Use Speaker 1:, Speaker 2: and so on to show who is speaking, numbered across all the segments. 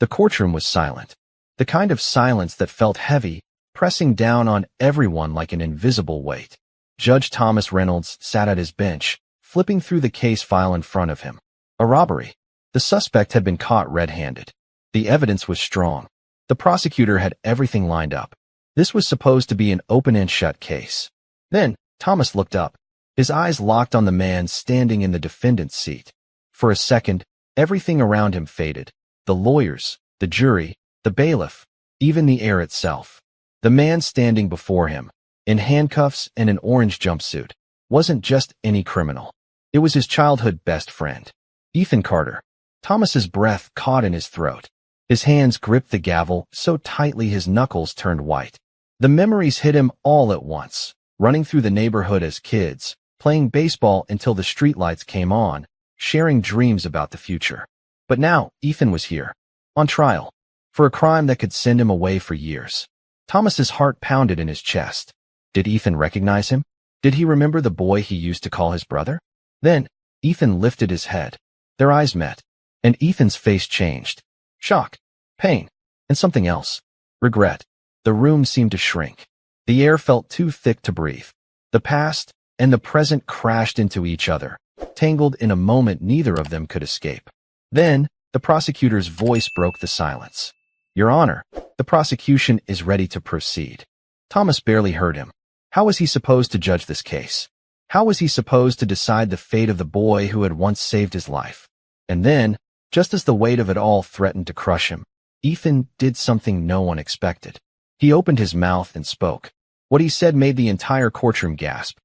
Speaker 1: The courtroom was silent. The kind of silence that felt heavy, pressing down on everyone like an invisible weight. Judge Thomas Reynolds sat at his bench, flipping through the case file in front of him. A robbery. The suspect had been caught red-handed. The evidence was strong. The prosecutor had everything lined up. This was supposed to be an open-and-shut case. Then, Thomas looked up. His eyes locked on the man standing in the defendant's seat. For a second, everything around him faded. The lawyers, the jury, the bailiff, even the air itself. The man standing before him, in handcuffs and an orange jumpsuit, wasn't just any criminal. It was his childhood best friend, Ethan Carter. Thomas's breath caught in his throat. His hands gripped the gavel so tightly his knuckles turned white. The memories hit him all at once, running through the neighborhood as kids, playing baseball until the streetlights came on, sharing dreams about the future. But now, Ethan was here, on trial, for a crime that could send him away for years. Thomas's heart pounded in his chest. Did Ethan recognize him? Did he remember the boy he used to call his brother? Then, Ethan lifted his head. Their eyes met, and Ethan's face changed. Shock, pain, and something else. Regret. The room seemed to shrink. The air felt too thick to breathe. The past and the present crashed into each other, tangled in a moment neither of them could escape. Then, the prosecutor's voice broke the silence. Your Honor, the prosecution is ready to proceed. Thomas barely heard him. How was he supposed to judge this case? How was he supposed to decide the fate of the boy who had once saved his life? And then, just as the weight of it all threatened to crush him, Ethan did something no one expected. He opened his mouth and spoke. What he said made the entire courtroom gasp.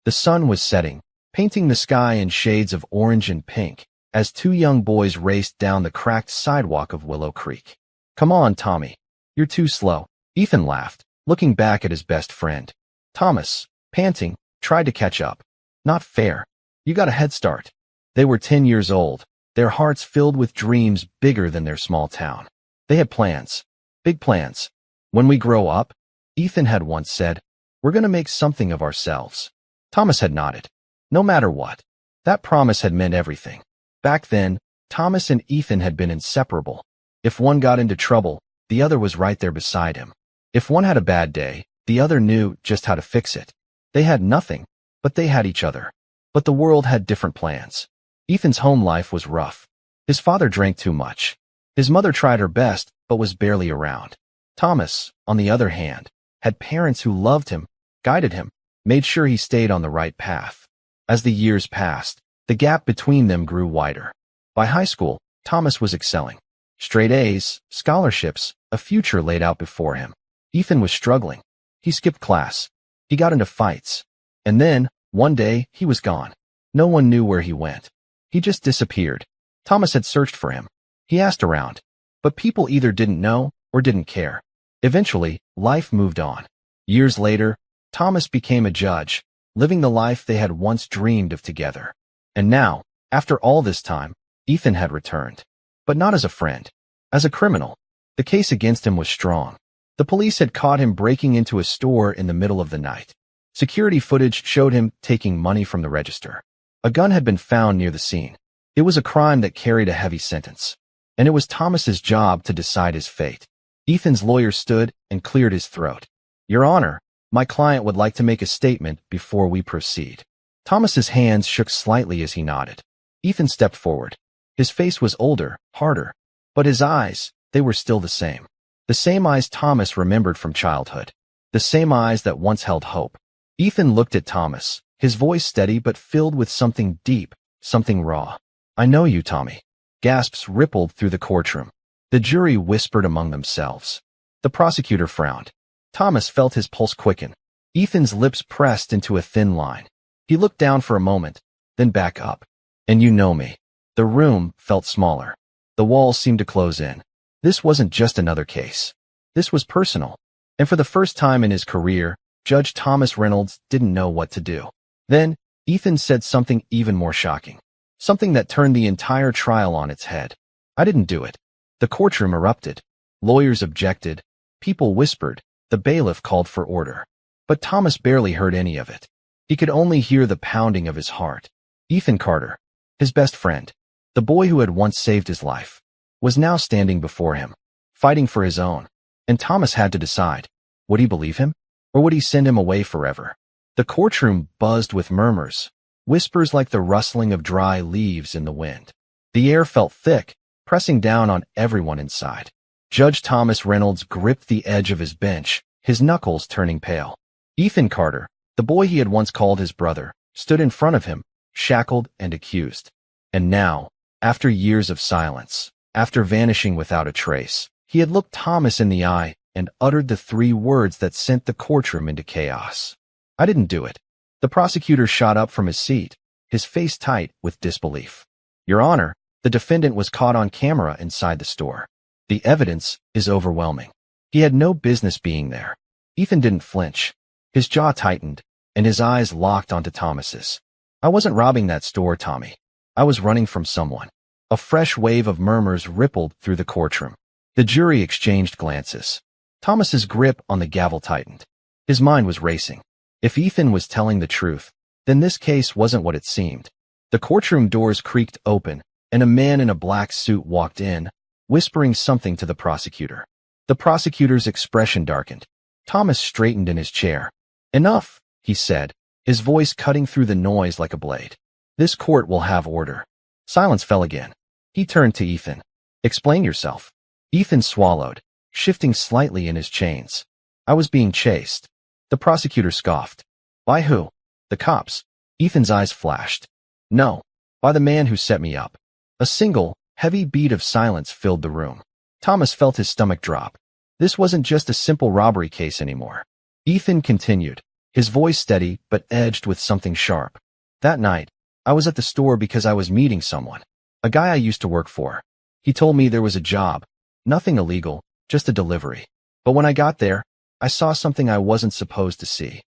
Speaker 1: The sun was setting, painting the sky in shades of orange and pink, as two young boys raced down the cracked sidewalk of Willow Creek. Come on, Tommy. You're too slow. Ethan laughed, looking back at his best friend. Thomas, panting, tried to catch up. Not fair. You got a head start. They were 10 years old, their hearts filled with dreams bigger than their small town. They had plans. Big plans. When we grow up, Ethan had once said, we're going to make something of ourselves. Thomas had nodded. No matter what. That promise had meant everything. Back then, Thomas and Ethan had been inseparable. If one got into trouble, the other was right there beside him. If one had a bad day, the other knew just how to fix it. They had nothing, but they had each other. But the world had different plans. Ethan's home life was rough. His father drank too much. His mother tried her best, but was barely around. Thomas, on the other hand, had parents who loved him, guided him, made sure he stayed on the right path. As the years passed, the gap between them grew wider. By high school, Thomas was excelling. Straight A's, scholarships, a future laid out before him. Ethan was struggling. He skipped class. He got into fights. And then, one day, he was gone. No one knew where he went. He just disappeared. Thomas had searched for him. He asked around. But people either didn't know or didn't care. Eventually, life moved on. Years later, Thomas became a judge, living the life they had once dreamed of together. And now, after all this time, Ethan had returned. But not as a friend. As a criminal. The case against him was strong. The police had caught him breaking into a store in the middle of the night. Security footage showed him taking money from the register. A gun had been found near the scene. It was a crime that carried a heavy sentence. And it was Thomas's job to decide his fate. Ethan's lawyer stood and cleared his throat. Your Honor, my client would like to make a statement before we proceed. Thomas's hands shook slightly as he nodded. Ethan stepped forward. His face was older, harder. But his eyes, they were still the same. The same eyes Thomas remembered from childhood. The same eyes that once held hope. Ethan looked at Thomas, his voice steady but filled with something deep, something raw. I know you, Tommy. Gasps rippled through the courtroom. The jury whispered among themselves. The prosecutor frowned. Thomas felt his pulse quicken. Ethan's lips pressed into a thin line. He looked down for a moment, then back up. And you know me. The room felt smaller. The walls seemed to close in. This wasn't just another case. This was personal. And for the first time in his career, Judge Thomas Reynolds didn't know what to do. Then, Ethan said something even more shocking. Something that turned the entire trial on its head. I didn't do it. The courtroom erupted. Lawyers objected. People whispered. The bailiff called for order. But Thomas barely heard any of it. He could only hear the pounding of his heart. Ethan Carter. His best friend. The boy who had once saved his life. was now standing before him, fighting for his own. And Thomas had to decide, would he believe him, or would he send him away forever? The courtroom buzzed with murmurs, whispers like the rustling of dry leaves in the wind. The air felt thick, pressing down on everyone inside. Judge Thomas Reynolds gripped the edge of his bench, his knuckles turning pale. Ethan Carter, the boy he had once called his brother, stood in front of him, shackled and accused. And now, after years of silence, after vanishing without a trace, he had looked Thomas in the eye and uttered the three words that sent the courtroom into chaos. I didn't do it. The prosecutor shot up from his seat, his face tight with disbelief. Your Honor, the defendant was caught on camera inside the store. The evidence is overwhelming. He had no business being there. Ethan didn't flinch. His jaw tightened, and his eyes locked onto Thomas's. I wasn't robbing that store, Tommy. I was running from someone. A fresh wave of murmurs rippled through the courtroom. The jury exchanged glances. Thomas's grip on the gavel tightened. His mind was racing. If Ethan was telling the truth, then this case wasn't what it seemed. The courtroom doors creaked open, and a man in a black suit walked in, whispering something to the prosecutor. The prosecutor's expression darkened. Thomas straightened in his chair. Enough, he said, his voice cutting through the noise like a blade. This court will have order. Silence fell again. He turned to Ethan. Explain yourself. Ethan swallowed, shifting slightly in his chains. I was being chased. The prosecutor scoffed. By who? The cops. Ethan's eyes flashed. No, by the man who set me up. A single, heavy beat of silence filled the room. Thomas felt his stomach drop. This wasn't just a simple robbery case anymore. Ethan continued, his voice steady but edged with something sharp. That night, I was at the store because I was meeting someone. A guy I used to work for. He told me there was a job. Nothing illegal, just a delivery. But when I got there, I saw something I wasn't supposed to see.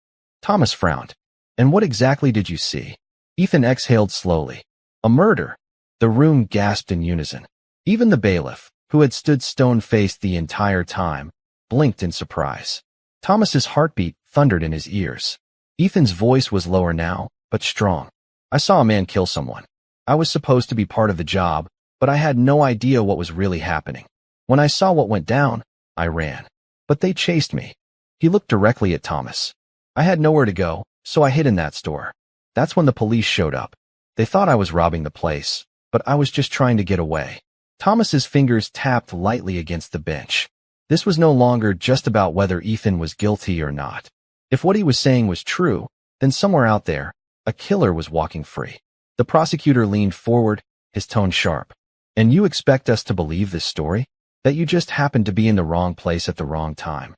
Speaker 1: Thomas frowned. And what exactly did you see? Ethan exhaled slowly. A murder. The room gasped in unison. Even the bailiff, who had stood stone-faced the entire time, blinked in surprise. Thomas's heartbeat thundered in his ears. Ethan's voice was lower now, but strong. I saw a man kill someone. I was supposed to be part of the job, but I had no idea what was really happening. When I saw what went down, I ran. But they chased me. He looked directly at Thomas. I had nowhere to go, so I hid in that store. That's when the police showed up. They thought I was robbing the place, but I was just trying to get away. Thomas's fingers tapped lightly against the bench. This was no longer just about whether Ethan was guilty or not. If what he was saying was true, then somewhere out there, a killer was walking free. The prosecutor leaned forward, his tone sharp. And you expect us to believe this story? That you just happened to be in the wrong place at the wrong time?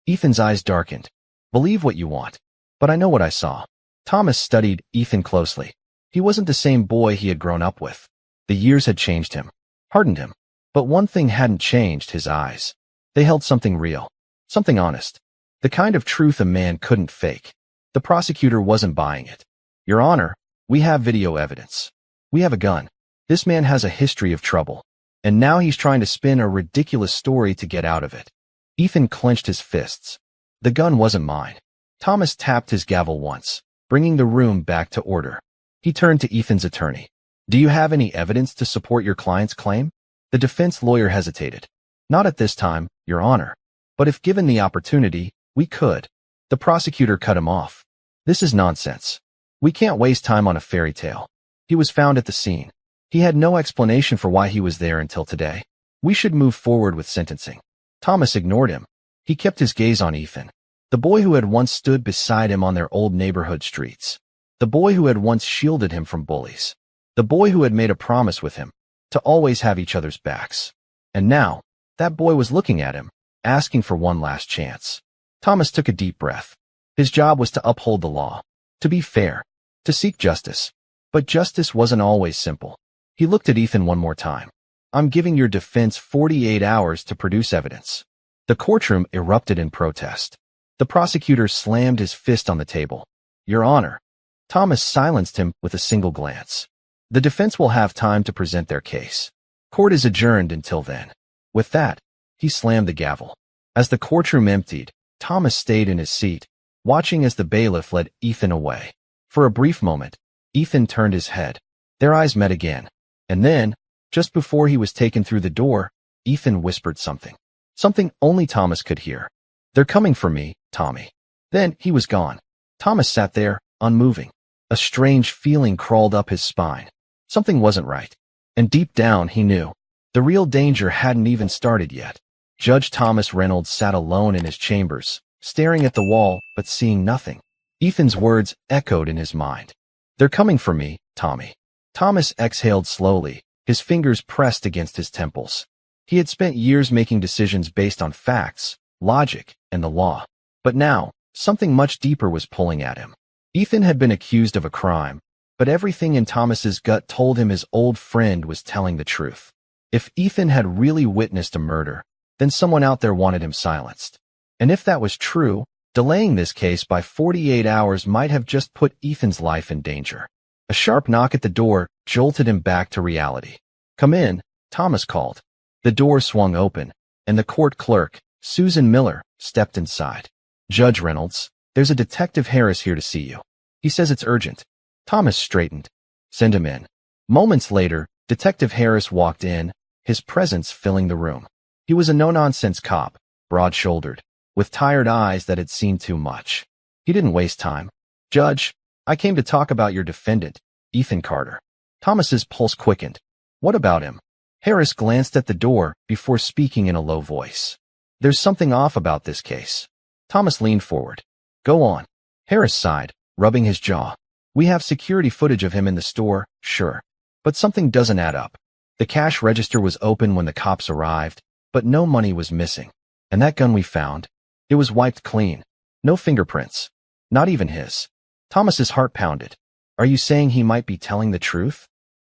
Speaker 1: Ethan's eyes darkened. Believe what you want. But I know what I saw. Thomas studied Ethan closely. He wasn't the same boy he had grown up with. The years had changed him, hardened him. But one thing hadn't changed: his eyes. They held something real, something honest, the kind of truth a man couldn't fake. The prosecutor wasn't buying it. Your Honor, we have video evidence. We have a gun. This man has a history of trouble, and now he's trying to spin a ridiculous story to get out of it. Ethan clenched his fists. The gun wasn't mine. Thomas tapped his gavel once, bringing the room back to order. He turned to Ethan's attorney. Do you have any evidence to support your client's claim? The defense lawyer hesitated. Not at this time, Your Honor. But if given the opportunity, we could. The prosecutor cut him off. This is nonsense. We can't waste time on a fairy tale. He was found at the scene. He had no explanation for why he was there until today. We should move forward with sentencing. Thomas ignored him. He kept his gaze on Ethan, the boy who had once stood beside him on their old neighborhood streets, the boy who had once shielded him from bullies, the boy who had made a promise with him to always have each other's backs. And now, that boy was looking at him, asking for one last chance. Thomas took a deep breath. His job was to uphold the law, to be fair, to seek justice. But justice wasn't always simple. He looked at Ethan one more time. I'm giving your defense 48 hours to produce evidence. The courtroom erupted in protest. The prosecutor slammed his fist on the table. Your Honor. Thomas silenced him with a single glance. The defense will have time to present their case. Court is adjourned until then. With that, he slammed the gavel. As the courtroom emptied, Thomas stayed in his seat, watching as the bailiff led Ethan away. For a brief moment, Ethan turned his head. Their eyes met again. And then, Just before he was taken through the door, Ethan whispered something. Something only Thomas could hear. "They're coming for me, Tommy." Then he was gone. Thomas sat there, unmoving. A strange feeling crawled up his spine. Something wasn't right. And deep down, he knew. The real danger hadn't even started yet. Judge Thomas Reynolds sat alone in his chambers, staring at the wall, but seeing nothing. Ethan's words echoed in his mind. "They're coming for me, Tommy." Thomas exhaled slowly, his fingers pressed against his temples. He had spent years making decisions based on facts, logic, and the law. But now, something much deeper was pulling at him. Ethan had been accused of a crime, but everything in Thomas's gut told him his old friend was telling the truth. If Ethan had really witnessed a murder, then someone out there wanted him silenced. And if that was true, delaying this case by 48 hours might have just put Ethan's life in danger. A sharp knock at the door jolted him back to reality. "Come in," Thomas called. The door swung open, and the court clerk, Susan Miller, stepped inside. "Judge Reynolds, there's a Detective Harris here to see you. He says it's urgent." Thomas straightened. "Send him in." Moments later, Detective Harris walked in, his presence filling the room. He was a no-nonsense cop, broad-shouldered, with tired eyes that had seen too much. He didn't waste time. "Judge, I came to talk about your defendant, Ethan Carter." Thomas's pulse quickened. "What about him?" Harris glanced at the door before speaking in a low voice. "There's something off about this case." Thomas leaned forward. "Go on." Harris sighed, rubbing his jaw. "We have security footage of him in the store, sure. But something doesn't add up. The cash register was open when the cops arrived, but no money was missing. And that gun we found, it was wiped clean. No fingerprints. Not even his." Thomas's heart pounded. "Are you saying he might be telling the truth?"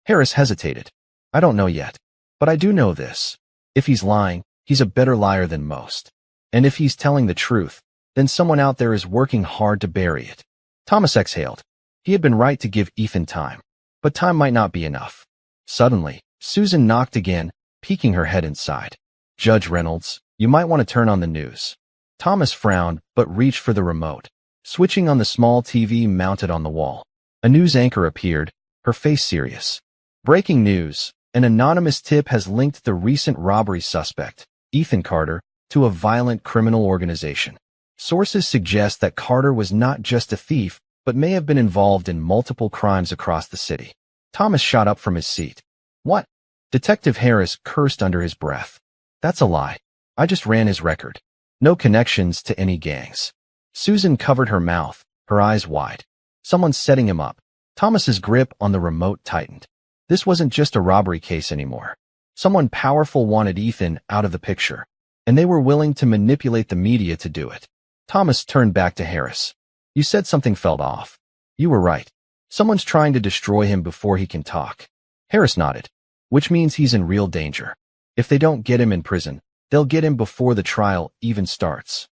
Speaker 1: Harris hesitated. "I don't know yet. But I do know this. If he's lying, he's a better liar than most. And if he's telling the truth, then someone out there is working hard to bury it." Thomas exhaled. He had been right to give Ethan time. But time might not be enough. Suddenly, Susan knocked again, peeking her head inside. "Judge Reynolds, you might want to turn on the news." Thomas frowned, but reached for the remote. Switching on the small TV mounted on the wall. A news anchor appeared, her face serious. "Breaking news. An anonymous tip has linked the recent robbery suspect, Ethan Carter, to a violent criminal organization. Sources suggest that Carter was not just a thief, but may have been involved in multiple crimes across the city." Thomas shot up from his seat. "What?" Detective Harris cursed under his breath. "That's a lie. I just ran his record. No connections to any gangs." Susan covered her mouth, her eyes wide. "Someone's setting him up." Thomas's grip on the remote tightened. This wasn't just a robbery case anymore. Someone powerful wanted Ethan out of the picture, and they were willing to manipulate the media to do it. Thomas turned back to Harris. "You said something felt off. You were right. Someone's trying to destroy him before he can talk." Harris nodded. "Which means he's in real danger. If they don't get him in prison, they'll get him before the trial even starts."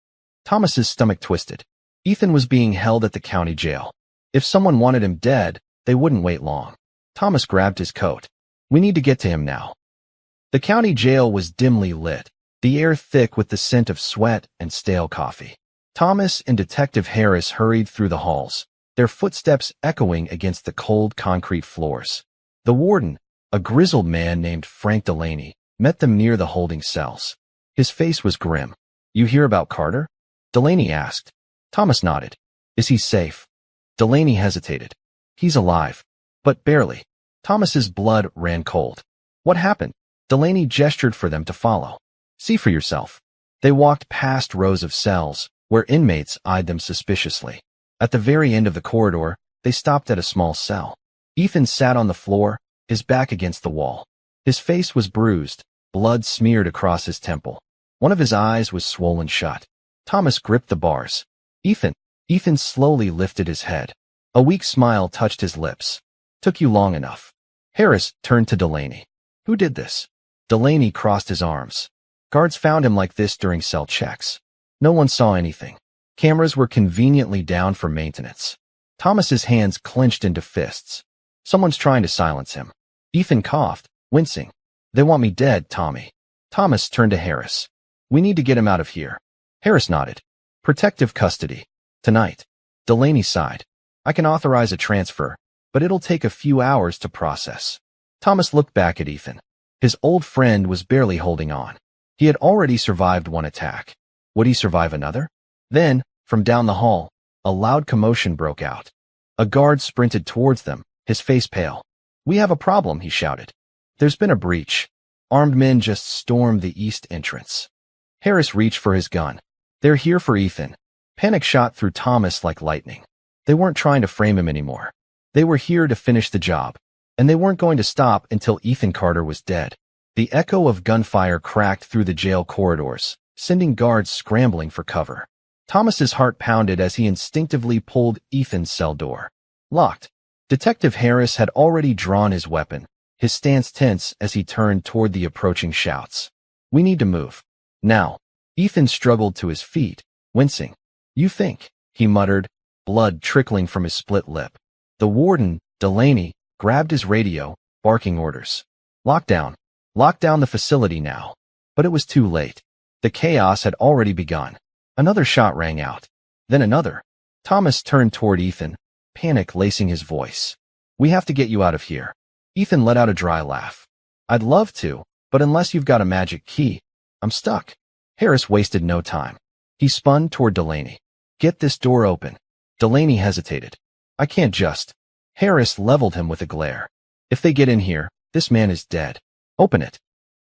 Speaker 1: Thomas's stomach twisted. Ethan was being held at the county jail. If someone wanted him dead, they wouldn't wait long. Thomas grabbed his coat. "We need to get to him now." The county jail was dimly lit, the air thick with the scent of sweat and stale coffee. Thomas and Detective Harris hurried through the halls, their footsteps echoing against the cold concrete floors. The warden, a grizzled man named Frank Delaney, met them near the holding cells. His face was grim. "You hear about Carter?" Delaney asked. Thomas nodded. "Is he safe?" Delaney hesitated. "He's alive, but barely." Thomas's blood ran cold. "What happened?" Delaney gestured for them to follow. "See for yourself." They walked past rows of cells, where inmates eyed them suspiciously. At the very end of the corridor, they stopped at a small cell. Ethan sat on the floor, his back against the wall. His face was bruised, blood smeared across his temple. One of his eyes was swollen shut. Thomas gripped the bars. "Ethan." Ethan slowly lifted his head. A weak smile touched his lips. "Took you long enough." Harris turned to Delaney. "Who did this?" Delaney crossed his arms. "Guards found him like this during cell checks. No one saw anything. Cameras were conveniently down for maintenance." Thomas's hands clenched into fists. "Someone's trying to silence him." Ethan coughed, wincing. "They want me dead, Tommy." Thomas turned to Harris. "We need to get him out of here." Harris nodded. "Protective custody. Tonight." Delaney sighed. "I can authorize a transfer, but it'll take a few hours to process." Thomas looked back at Ethan. His old friend was barely holding on. He had already survived one attack. Would he survive another? Then, from down the hall, a loud commotion broke out. A guard sprinted towards them, his face pale. "We have a problem," he shouted. "There's been a breach. Armed men just stormed the east entrance." Harris reached for his gun. "They're here for Ethan." Panic shot through Thomas like lightning. They weren't trying to frame him anymore. They were here to finish the job, and they weren't going to stop until Ethan Carter was dead. The echo of gunfire cracked through the jail corridors, sending guards scrambling for cover. Thomas's heart pounded as he instinctively pulled Ethan's cell door. Locked. Detective Harris had already drawn his weapon, his stance tense as he turned toward the approaching shouts. "We need to move. Now." Ethan struggled to his feet, wincing. "You think," he muttered, blood trickling from his split lip. The warden, Delaney, grabbed his radio, barking orders. "Lock down. Lock down the facility now." But it was too late. The chaos had already begun. Another shot rang out. Then another. Thomas turned toward Ethan, panic lacing his voice. "We have to get you out of here." Ethan let out a dry laugh. "I'd love to, but unless you've got a magic key, I'm stuck." Harris wasted no time. He spun toward Delaney. "Get this door open." Delaney hesitated. "I can't just." Harris leveled him with a glare. "If they get in here, this man is dead. Open it."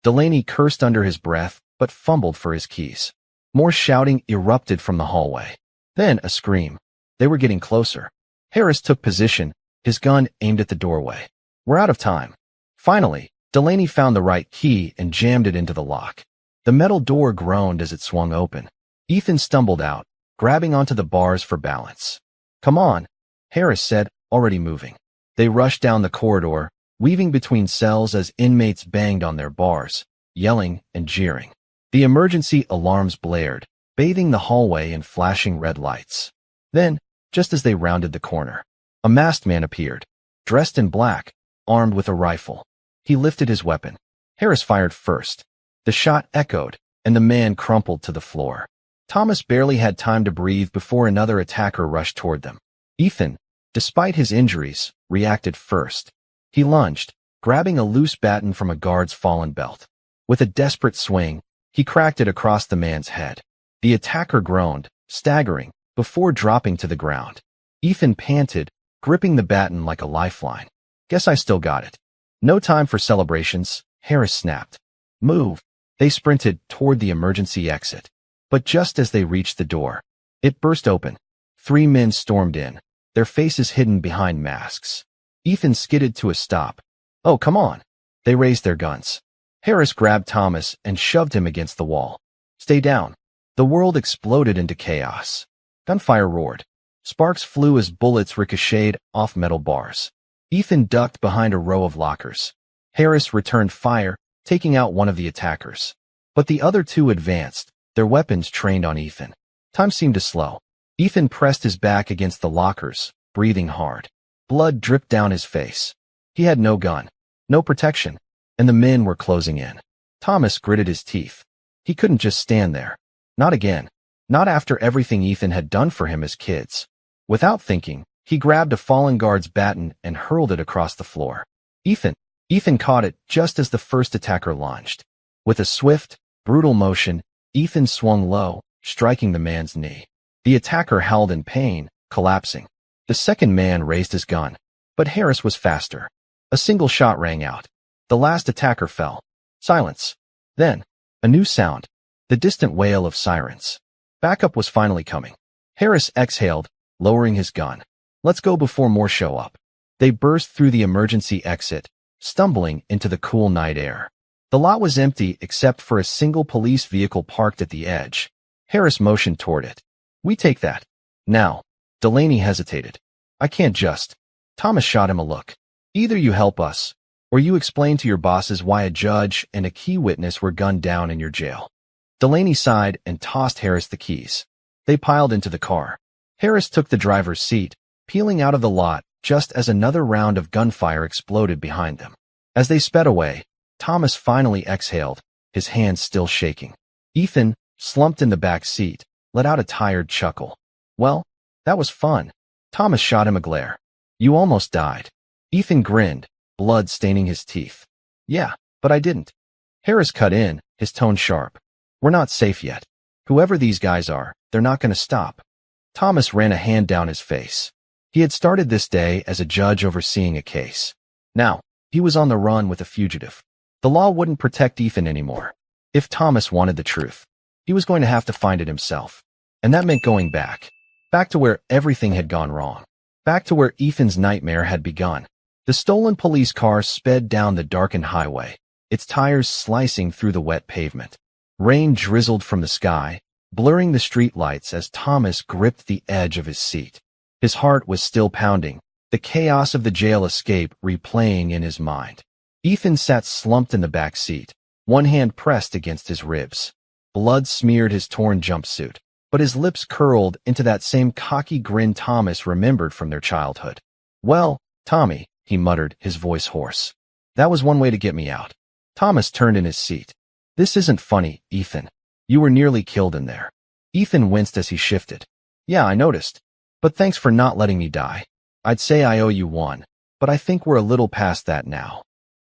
Speaker 1: Delaney cursed under his breath, but fumbled for his keys. More shouting erupted from the hallway. Then a scream. They were getting closer. Harris took position, his gun aimed at the doorway. "We're out of time." Finally, Delaney found the right key and jammed it into the lock. The metal door groaned as it swung open. Ethan stumbled out, grabbing onto the bars for balance. "Come on," Harris said, already moving. They rushed down the corridor, weaving between cells as inmates banged on their bars, yelling and jeering. The emergency alarms blared, bathing the hallway in flashing red lights. Then, just as they rounded the corner, a masked man appeared, dressed in black, armed with a rifle. He lifted his weapon. Harris fired first. The shot echoed, and the man crumpled to the floor. Thomas barely had time to breathe before another attacker rushed toward them. Ethan, despite his injuries, reacted first. He lunged, grabbing a loose baton from a guard's fallen belt. With a desperate swing, he cracked it across the man's head. The attacker groaned, staggering, before dropping to the ground. Ethan panted, gripping the baton like a lifeline. "Guess I still got it." "No time for celebrations," Harris snapped. "Move." They sprinted toward the emergency exit. But just as they reached the door, it burst open. 3 men stormed in, their faces hidden behind masks. Ethan skidded to a stop. "Oh, come on." They raised their guns. Harris grabbed Thomas and shoved him against the wall. "Stay down." The world exploded into chaos. Gunfire roared. Sparks flew as bullets ricocheted off metal bars. Ethan ducked behind a row of lockers. Harris returned fire, taking out one of the attackers. But the other 2 advanced, their weapons trained on Ethan. Time seemed to slow. Ethan pressed his back against the lockers, breathing hard. Blood dripped down his face. He had no gun, no protection, and the men were closing in. Thomas gritted his teeth. He couldn't just stand there. Not again. Not after everything Ethan had done for him as kids. Without thinking, he grabbed a fallen guard's baton and hurled it across the floor. Ethan caught it just as the first attacker lunged. With a swift, brutal motion, Ethan swung low, striking the man's knee. The attacker howled in pain, collapsing. The second man raised his gun, but Harris was faster. A single shot rang out. The last attacker fell. Silence. Then, a new sound. The distant wail of sirens. Backup was finally coming. Harris exhaled, lowering his gun. "Let's go before more show up." They burst through the emergency exit, stumbling into the cool night air. The lot was empty except for a single police vehicle parked at the edge. Harris motioned toward it. "We take that." "Now." Delaney hesitated. "I can't just." Thomas shot him a look. "Either you help us, or you explain to your bosses why a judge and a key witness were gunned down in your jail." Delaney sighed and tossed Harris the keys. They piled into the car. Harris took the driver's seat, peeling out of the lot just as another round of gunfire exploded behind them. As they sped away, Thomas finally exhaled, his hands still shaking. Ethan, slumped in the back seat, let out a tired chuckle. "Well, that was fun." Thomas shot him a glare. "You almost died." Ethan grinned, blood staining his teeth. "Yeah, But I didn't. Harris cut in, his tone sharp. We're not safe yet. Whoever these guys are, they're not going to stop. Thomas ran a hand down his face. He had started this day as a judge overseeing a case. Now, he was on the run with a fugitive. The law wouldn't protect Ethan anymore. If Thomas wanted the truth, he was going to have to find it himself. And that meant going back. Back to where everything had gone wrong. Back to where Ethan's nightmare had begun. The stolen police car sped down the darkened highway, its tires slicing through the wet pavement. Rain drizzled from the sky, blurring the streetlights as Thomas gripped the edge of his seat. His heart was still pounding, the chaos of the jail escape replaying in his mind. Ethan sat slumped in the back seat, one hand pressed against his ribs. Blood smeared his torn jumpsuit, but his lips curled into that same cocky grin Thomas remembered from their childhood. Well, Tommy, he muttered, his voice hoarse. That was one way to get me out. Thomas turned in his seat. This isn't funny, Ethan. You were nearly killed in there. Ethan winced as he shifted. Yeah, I noticed. But thanks for not letting me die. I'd say I owe you one, but I think we're a little past that now.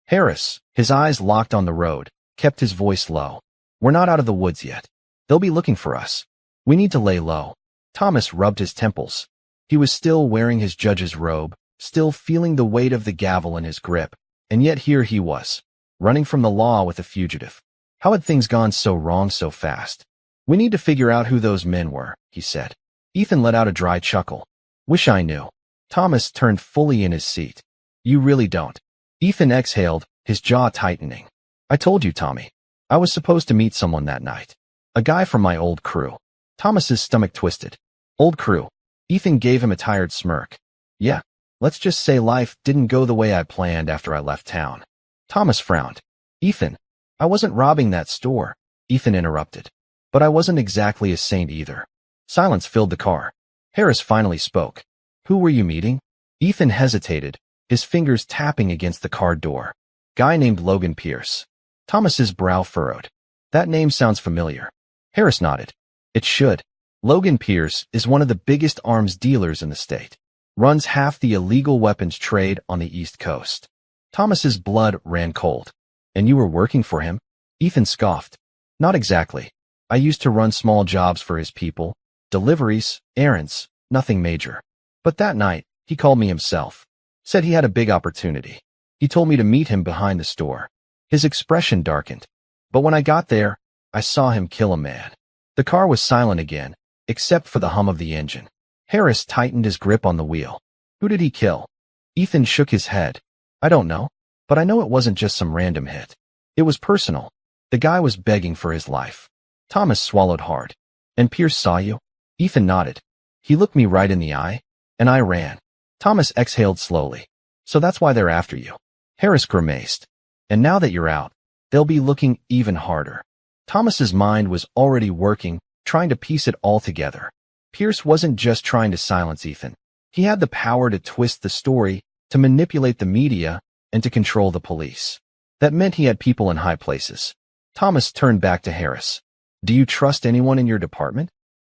Speaker 1: Harris, his eyes locked on the road, kept his voice low. We're not out of the woods yet. They'll be looking for us. We need to lay low. Thomas rubbed his temples. He was still wearing his judge's robe, still feeling the weight of the gavel in his grip, and yet here he was, running from the law with a fugitive. How had things gone so wrong so fast? We need to figure out who those men were, he said. Ethan let out a dry chuckle. Wish I knew. Thomas turned fully in his seat. You really don't. Ethan exhaled, his jaw tightening. I told you, Tommy. I was supposed to meet someone that night. A guy from my old crew. Thomas's stomach twisted. Old crew. Ethan gave him a tired smirk. Yeah, let's just say life didn't go the way I planned after I left town. Thomas frowned. Ethan, I wasn't robbing that store, Ethan interrupted. But I wasn't exactly a saint either. Silence filled the car. Harris finally spoke. Who were you meeting? Ethan hesitated, his fingers tapping against the car door. Guy named Logan Pierce. Thomas's brow furrowed. That name sounds familiar. Harris nodded. It should. Logan Pierce is one of the biggest arms dealers in the state. Runs half the illegal weapons trade on the East Coast. Thomas's blood ran cold. And you were working for him? Ethan scoffed. Not exactly. I used to run small jobs for his people. Deliveries, errands, nothing major. But that night, he called me himself. Said he had a big opportunity. He told me to meet him behind the store. His expression darkened. But when I got there, I saw him kill a man. The car was silent again, except for the hum of the engine. Harris tightened his grip on the wheel. Who did he kill? Ethan shook his head. I don't know, but I know it wasn't just some random hit. It was personal. The guy was begging for his life. Thomas swallowed hard. And Pierce saw you? Ethan nodded. He looked me right in the eye, and I ran. Thomas exhaled slowly. So that's why they're after you. Harris grimaced. And now that you're out, they'll be looking even harder. Thomas's mind was already working, trying to piece it all together. Pierce wasn't just trying to silence Ethan. He had the power to twist the story, to manipulate the media, and to control the police. That meant he had people in high places. Thomas turned back to Harris. Do you trust anyone in your department?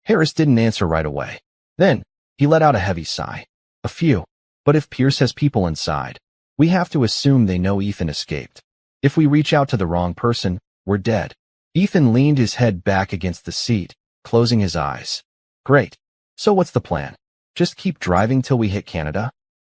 Speaker 1: Harris didn't answer right away. Then, he let out a heavy sigh. A few. But if Pierce has people inside, we have to assume they know Ethan escaped. If we reach out to the wrong person, we're dead. Ethan leaned his head back against the seat, closing his eyes. Great. So what's the plan? Just keep driving till we hit Canada?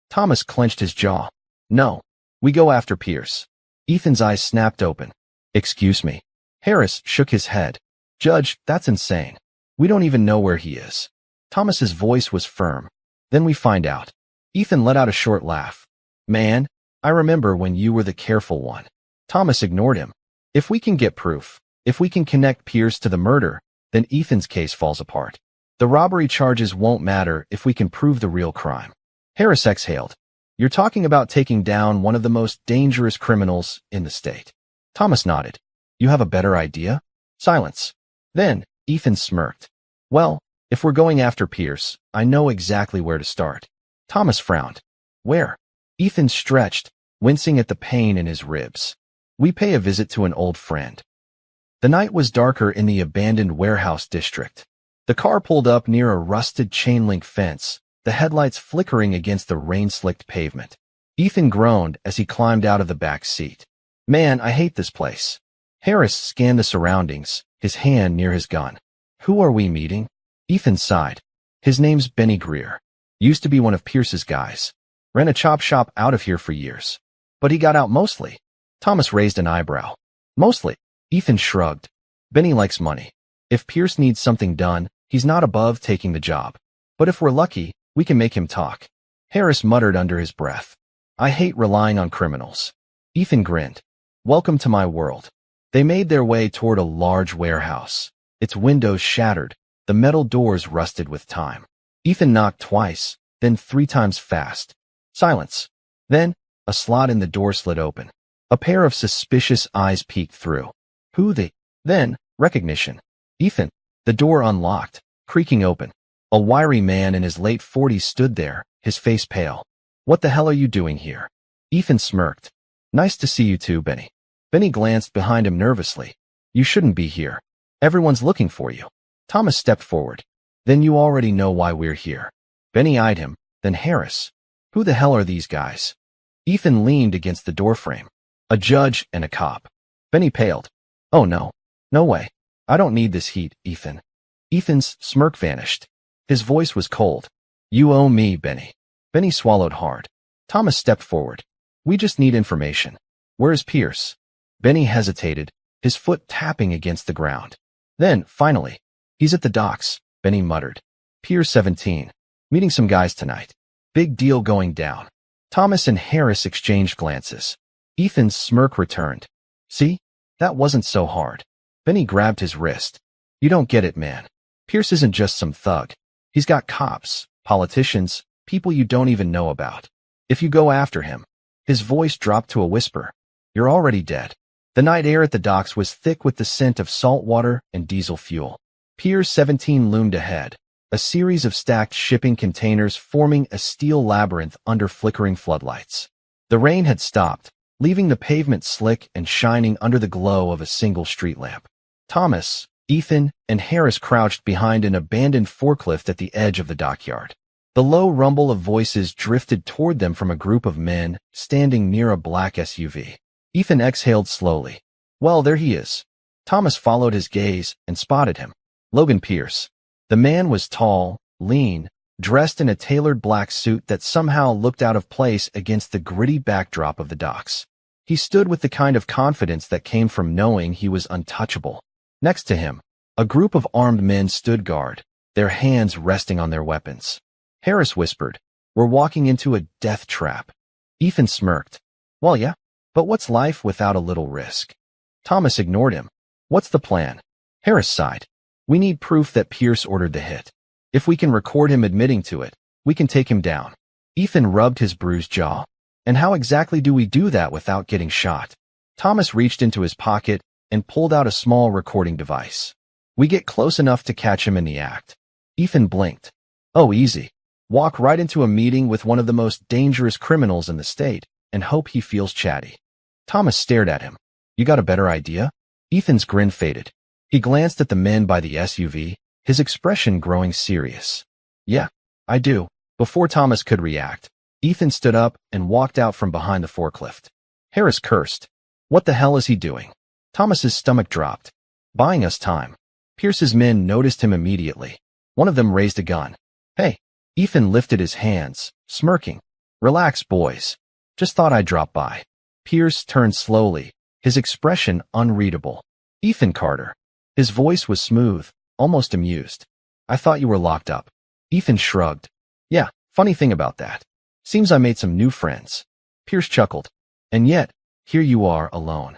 Speaker 1: Thomas clenched his jaw. No. We go after Pierce. Ethan's eyes snapped open. Excuse me. Harris shook his head. Judge, that's insane. We don't even know where he is. Thomas's voice was firm. Then we find out. Ethan let out a short laugh. Man, I remember when you were the careful one. Thomas ignored him. If we can get proof, if we can connect Pierce to the murder, then Ethan's case falls apart. The robbery charges won't matter if we can prove the real crime. Harris exhaled. You're talking about taking down one of the most dangerous criminals in the state. Thomas nodded. You have a better idea? Silence. Then, Ethan smirked. Well, if we're going after Pierce, I know exactly where to start. Thomas frowned. Where? Ethan stretched, wincing at the pain in his ribs. We pay a visit to an old friend. The night was darker in the abandoned warehouse district. The car pulled up near a rusted chain-link fence, the headlights flickering against the rain-slicked pavement. Ethan groaned as he climbed out of the back seat. Man, I hate this place. Harris scanned the surroundings, his hand near his gun. Who are we meeting? Ethan sighed. His name's Benny Greer. Used to be one of Pierce's guys. Ran a chop shop out of here for years. But he got out mostly. Thomas raised an eyebrow. Mostly. Ethan shrugged. Benny likes money. If Pierce needs something done, he's not above taking the job. But if we're lucky, we can make him talk. Harris muttered under his breath. I hate relying on criminals. Ethan grinned. Welcome to my world. They made their way toward a large warehouse. Its windows shattered, the metal doors rusted with time. Ethan knocked twice, then 3 times fast. Silence. Then, a slot in the door slid open. A pair of suspicious eyes peeked through. Who the? Then, recognition. Ethan. The door unlocked, creaking open. A wiry man in his late 40s stood there, his face pale. What the hell are you doing here? Ethan smirked. Nice to see you too, Benny. Benny glanced behind him nervously. You shouldn't be here. Everyone's looking for you. Thomas stepped forward. Then you already know why we're here. Benny eyed him, then Harris. Who the hell are these guys? Ethan leaned against the doorframe. A judge and a cop. Benny paled. Oh no. No way. I don't need this heat, Ethan. Ethan's smirk vanished. His voice was cold. You owe me, Benny. Benny swallowed hard. Thomas stepped forward. We just need information. Where's Pierce? Benny hesitated, his foot tapping against the ground. Then, finally, he's at the docks, Benny muttered. Pier 17. Meeting some guys tonight. Big deal going down. Thomas and Harris exchanged glances. Ethan's smirk returned. See? That wasn't so hard. Benny grabbed his wrist. You don't get it, man. Pierce isn't just some thug. He's got cops, politicians, people you don't even know about. If you go after him, his voice dropped to a whisper. You're already dead. The night air at the docks was thick with the scent of salt water and diesel fuel. Pier 17 loomed ahead, a series of stacked shipping containers forming a steel labyrinth under flickering floodlights. The rain had stopped, leaving the pavement slick and shining under the glow of a single street lamp. Thomas, Ethan, and Harris crouched behind an abandoned forklift at the edge of the dockyard. The low rumble of voices drifted toward them from a group of men standing near a black SUV. Ethan exhaled slowly. Well, there he is. Thomas followed his gaze and spotted him. Logan Pierce. The man was tall, lean, dressed in a tailored black suit that somehow looked out of place against the gritty backdrop of the docks. He stood with the kind of confidence that came from knowing he was untouchable. Next to him, a group of armed men stood guard, their hands resting on their weapons. Harris whispered, We're walking into a death trap. Ethan smirked. Well, yeah. But what's life without a little risk? Thomas ignored him. What's the plan? Harris sighed. We need proof that Pierce ordered the hit. If we can record him admitting to it, we can take him down. Ethan rubbed his bruised jaw. And how exactly do we do that without getting shot? Thomas reached into his pocket and pulled out a small recording device. We get close enough to catch him in the act. Ethan blinked. Oh, easy. Walk right into a meeting with one of the most dangerous criminals in the state and hope he feels chatty. Thomas stared at him. You got a better idea? Ethan's grin faded. He glanced at the men by the SUV, his expression growing serious. Yeah, I do. Before Thomas could react, Ethan stood up and walked out from behind the forklift. Harris cursed. What the hell is he doing? Thomas's stomach dropped. Buying us time. Pierce's men noticed him immediately. One of them raised a gun. Hey. Ethan lifted his hands, smirking. Relax, boys. Just thought I'd drop by. Pierce turned slowly, his expression unreadable. Ethan Carter. His voice was smooth, almost amused. I thought you were locked up. Ethan shrugged. Yeah, funny thing about that. Seems I made some new friends. Pierce chuckled. And yet, here you are alone.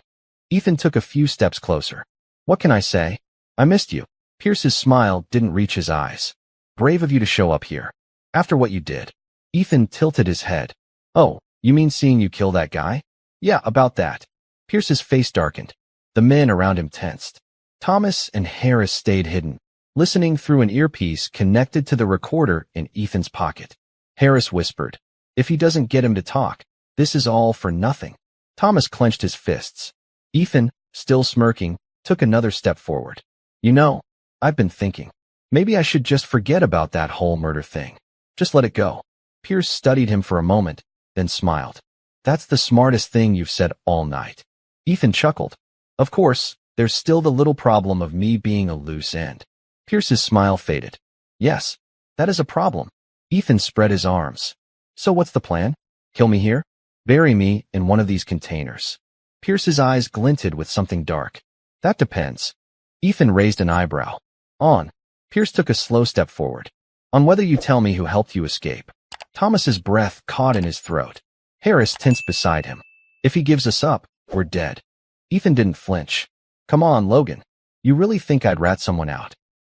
Speaker 1: Ethan took a few steps closer. What can I say? I missed you. Pierce's smile didn't reach his eyes. Brave of you to show up here. After what you did. Ethan tilted his head. Oh, you mean seeing you kill that guy? Yeah, about that. Pierce's face darkened. The men around him tensed. Thomas and Harris stayed hidden, listening through an earpiece connected to the recorder in Ethan's pocket. Harris whispered, If he doesn't get him to talk, this is all for nothing. Thomas clenched his fists. Ethan, still smirking, took another step forward. You know, I've been thinking. Maybe I should just forget about that whole murder thing. Just let it go. Pierce studied him for a moment, then smiled. That's the smartest thing you've said all night. Ethan chuckled. Of course, there's still the little problem of me being a loose end. Pierce's smile faded. Yes, that is a problem. Ethan spread his arms. So what's the plan? Kill me here? Bury me in one of these containers. Pierce's eyes glinted with something dark. That depends. Ethan raised an eyebrow. On. Pierce took a slow step forward. On whether you tell me who helped you escape. Thomas's breath caught in his throat. Harris tensed beside him. If he gives us up, we're dead. Ethan didn't flinch. Come on, Logan. You really think I'd rat someone out?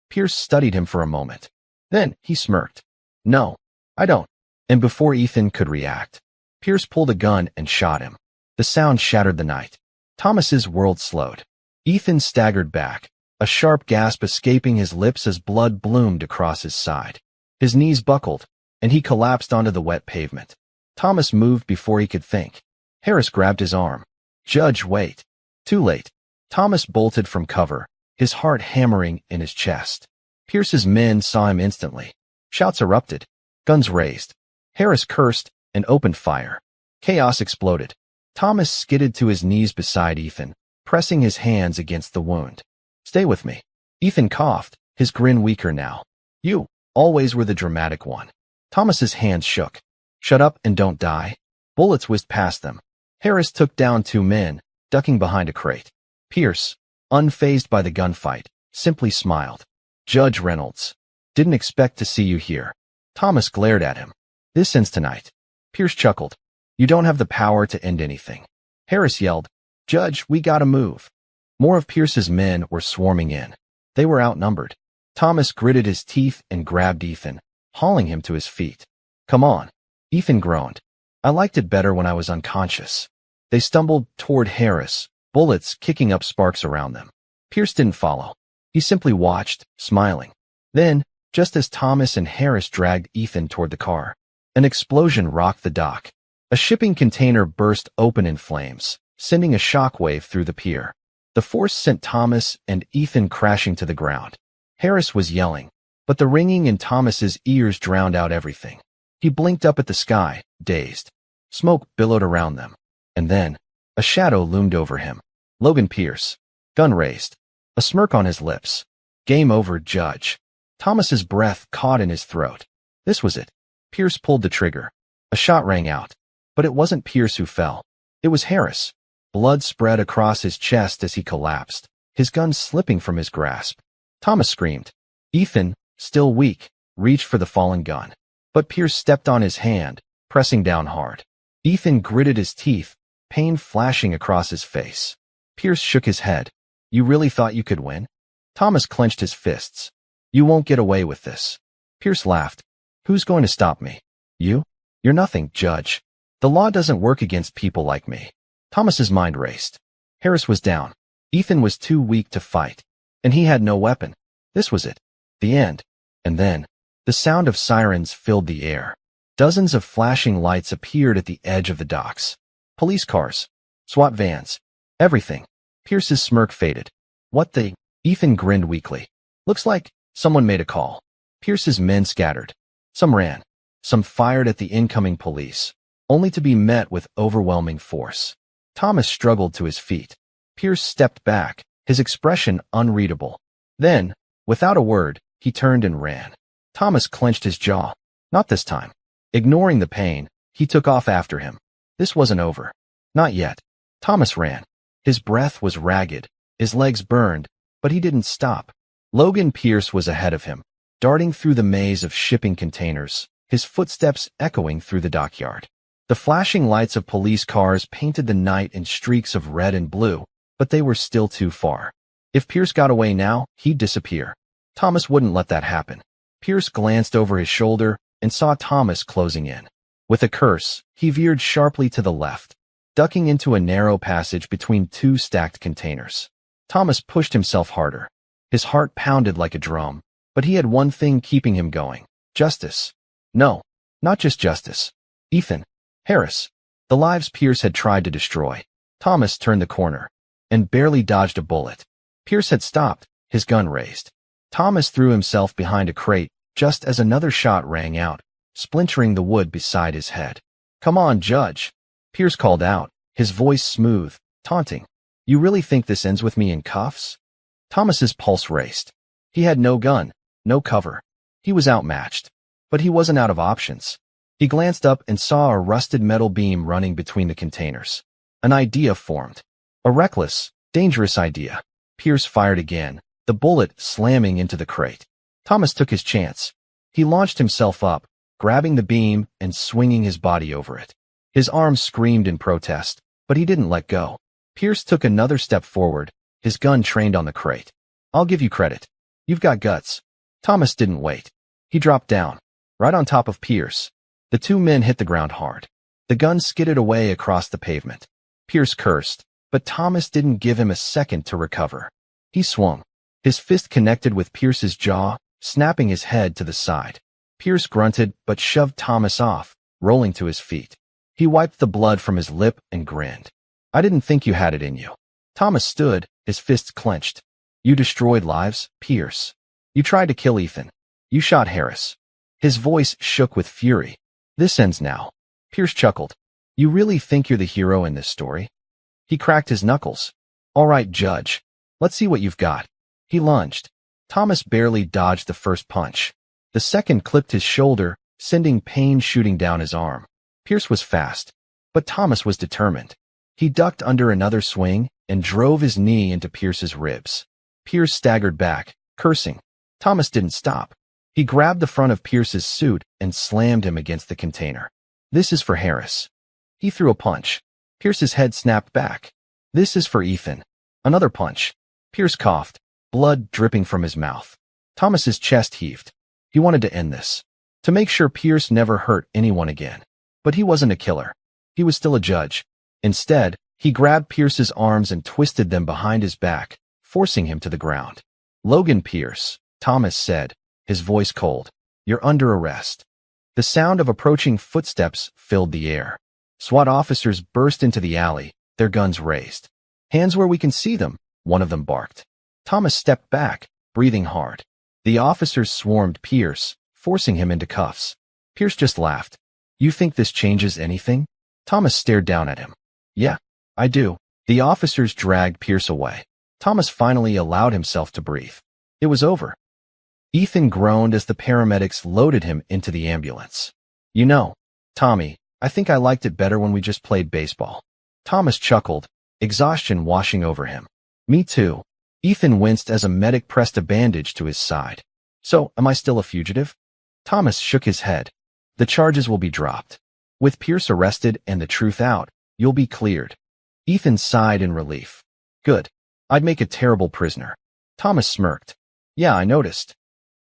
Speaker 1: Pierce studied him for a moment. Then he smirked. No, I don't. And before Ethan could react, Pierce pulled a gun and shot him. The sound shattered the night. Thomas's world slowed. Ethan staggered back, a sharp gasp escaping his lips as blood bloomed across his side. His knees buckled, and he collapsed onto the wet pavement. Thomas moved before he could think. Harris grabbed his arm. Judge, wait. Too late. Thomas bolted from cover, his heart hammering in his chest. Pierce's men saw him instantly. Shouts erupted. Guns raised. Harris cursed and opened fire. Chaos exploded. Thomas skidded to his knees beside Ethan, pressing his hands against the wound. Stay with me. Ethan coughed, his grin weaker now. You always were the dramatic one. Thomas's hands shook. Shut up and don't die. Bullets whizzed past them. Harris took down two men, ducking behind a crate. Pierce, unfazed by the gunfight, simply smiled. Judge Reynolds. Didn't expect to see you here. Thomas glared at him. This ends tonight. Pierce chuckled. You don't have the power to end anything. Harris yelled. Judge, we gotta move. More of Pierce's men were swarming in. They were outnumbered. Thomas gritted his teeth and grabbed Ethan, hauling him to his feet. Come on. Ethan groaned. I liked it better when I was unconscious. They stumbled toward Harris, bullets kicking up sparks around them. Pierce didn't follow. He simply watched, smiling. Then, just as Thomas and Harris dragged Ethan toward the car, an explosion rocked the dock. A shipping container burst open in flames, sending a shockwave through the pier. The force sent Thomas and Ethan crashing to the ground. Harris was yelling, but the ringing in Thomas's ears drowned out everything. He blinked up at the sky, dazed. Smoke billowed around them. And then, a shadow loomed over him. Logan Pierce. Gun raised. A smirk on his lips. Game over, Judge. Thomas's breath caught in his throat. This was it. Pierce pulled the trigger. A shot rang out. But it wasn't Pierce who fell. It was Harris. Blood spread across his chest as he collapsed, his gun slipping from his grasp. Thomas screamed. Ethan, still weak, reached for the fallen gun. But Pierce stepped on his hand, pressing down hard. Ethan gritted his teeth, pain flashing across his face. Pierce shook his head. You really thought you could win? Thomas clenched his fists. You won't get away with this. Pierce laughed. Who's going to stop me? You? You're nothing, Judge. The law doesn't work against people like me. Thomas's mind raced. Harris was down. Ethan was too weak to fight. And he had no weapon. This was it. The end. And then, the sound of sirens filled the air. Dozens of flashing lights appeared at the edge of the docks. Police cars. SWAT vans. Everything. Pierce's smirk faded. What the? Ethan grinned weakly. Looks like someone made a call. Pierce's men scattered. Some ran. Some fired at the incoming police, only to be met with overwhelming force. Thomas struggled to his feet. Pierce stepped back, his expression unreadable. Then, without a word, he turned and ran. Thomas clenched his jaw. Not this time. Ignoring the pain, he took off after him. This wasn't over. Not yet. Thomas ran. His breath was ragged, his legs burned, but he didn't stop. Logan Pierce was ahead of him, darting through the maze of shipping containers, his footsteps echoing through the dockyard. The flashing lights of police cars painted the night in streaks of red and blue, but they were still too far. If Pierce got away now, he'd disappear. Thomas wouldn't let that happen. Pierce glanced over his shoulder and saw Thomas closing in. With a curse, he veered sharply to the left, ducking into a narrow passage between two stacked containers. Thomas pushed himself harder. His heart pounded like a drum, but he had one thing keeping him going. Justice. No, not just justice. Ethan. Harris. The lives Pierce had tried to destroy. Thomas turned the corner and barely dodged a bullet. Pierce had stopped, his gun raised. Thomas threw himself behind a crate just as another shot rang out, splintering the wood beside his head. Come on, Judge. Pierce called out, his voice smooth, taunting. You really think this ends with me in cuffs? Thomas's pulse raced. He had no gun, no cover. He was outmatched. But he wasn't out of options. He glanced up and saw a rusted metal beam running between the containers. An idea formed. A reckless, dangerous idea. Pierce fired again, the bullet slamming into the crate. Thomas took his chance. He launched himself up, grabbing the beam and swinging his body over it. His arms screamed in protest, but he didn't let go. Pierce took another step forward, his gun trained on the crate. I'll give you credit. You've got guts. Thomas didn't wait. He dropped down, right on top of Pierce. The two men hit the ground hard. The gun skidded away across the pavement. Pierce cursed, but Thomas didn't give him a second to recover. He swung. His fist connected with Pierce's jaw, snapping his head to the side. Pierce grunted but shoved Thomas off, rolling to his feet. He wiped the blood from his lip and grinned. I didn't think you had it in you. Thomas stood, his fists clenched. You destroyed lives, Pierce. You tried to kill Ethan. You shot Harris. His voice shook with fury. This ends now. Pierce chuckled. You really think you're the hero in this story? He cracked his knuckles. All right, Judge. Let's see what you've got. He lunged. Thomas barely dodged the first punch. The second clipped his shoulder, sending pain shooting down his arm. Pierce was fast, but Thomas was determined. He ducked under another swing and drove his knee into Pierce's ribs. Pierce staggered back, cursing. Thomas didn't stop. He grabbed the front of Pierce's suit and slammed him against the container. This is for Harris. He threw a punch. Pierce's head snapped back. This is for Ethan. Another punch. Pierce coughed, blood dripping from his mouth. Thomas's chest heaved. He wanted to end this, to make sure Pierce never hurt anyone again. But he wasn't a killer. He was still a judge. Instead, he grabbed Pierce's arms and twisted them behind his back, forcing him to the ground. Logan Pierce, Thomas said, his voice cold. You're under arrest. The sound of approaching footsteps filled the air. SWAT officers burst into the alley, their guns raised. Hands where we can see them, one of them barked. Thomas stepped back, breathing hard. The officers swarmed Pierce, forcing him into cuffs. Pierce just laughed. You think this changes anything? Thomas stared down at him. Yeah, I do. The officers dragged Pierce away. Thomas finally allowed himself to breathe. It was over. Ethan groaned as the paramedics loaded him into the ambulance. You know, Tommy, I think I liked it better when we just played baseball. Thomas chuckled, exhaustion washing over him. Me too. Ethan winced as a medic pressed a bandage to his side. So, am I still a fugitive? Thomas shook his head. The charges will be dropped. With Pierce arrested and the truth out, you'll be cleared. Ethan sighed in relief. Good. I'd make a terrible prisoner. Thomas smirked. Yeah, I noticed.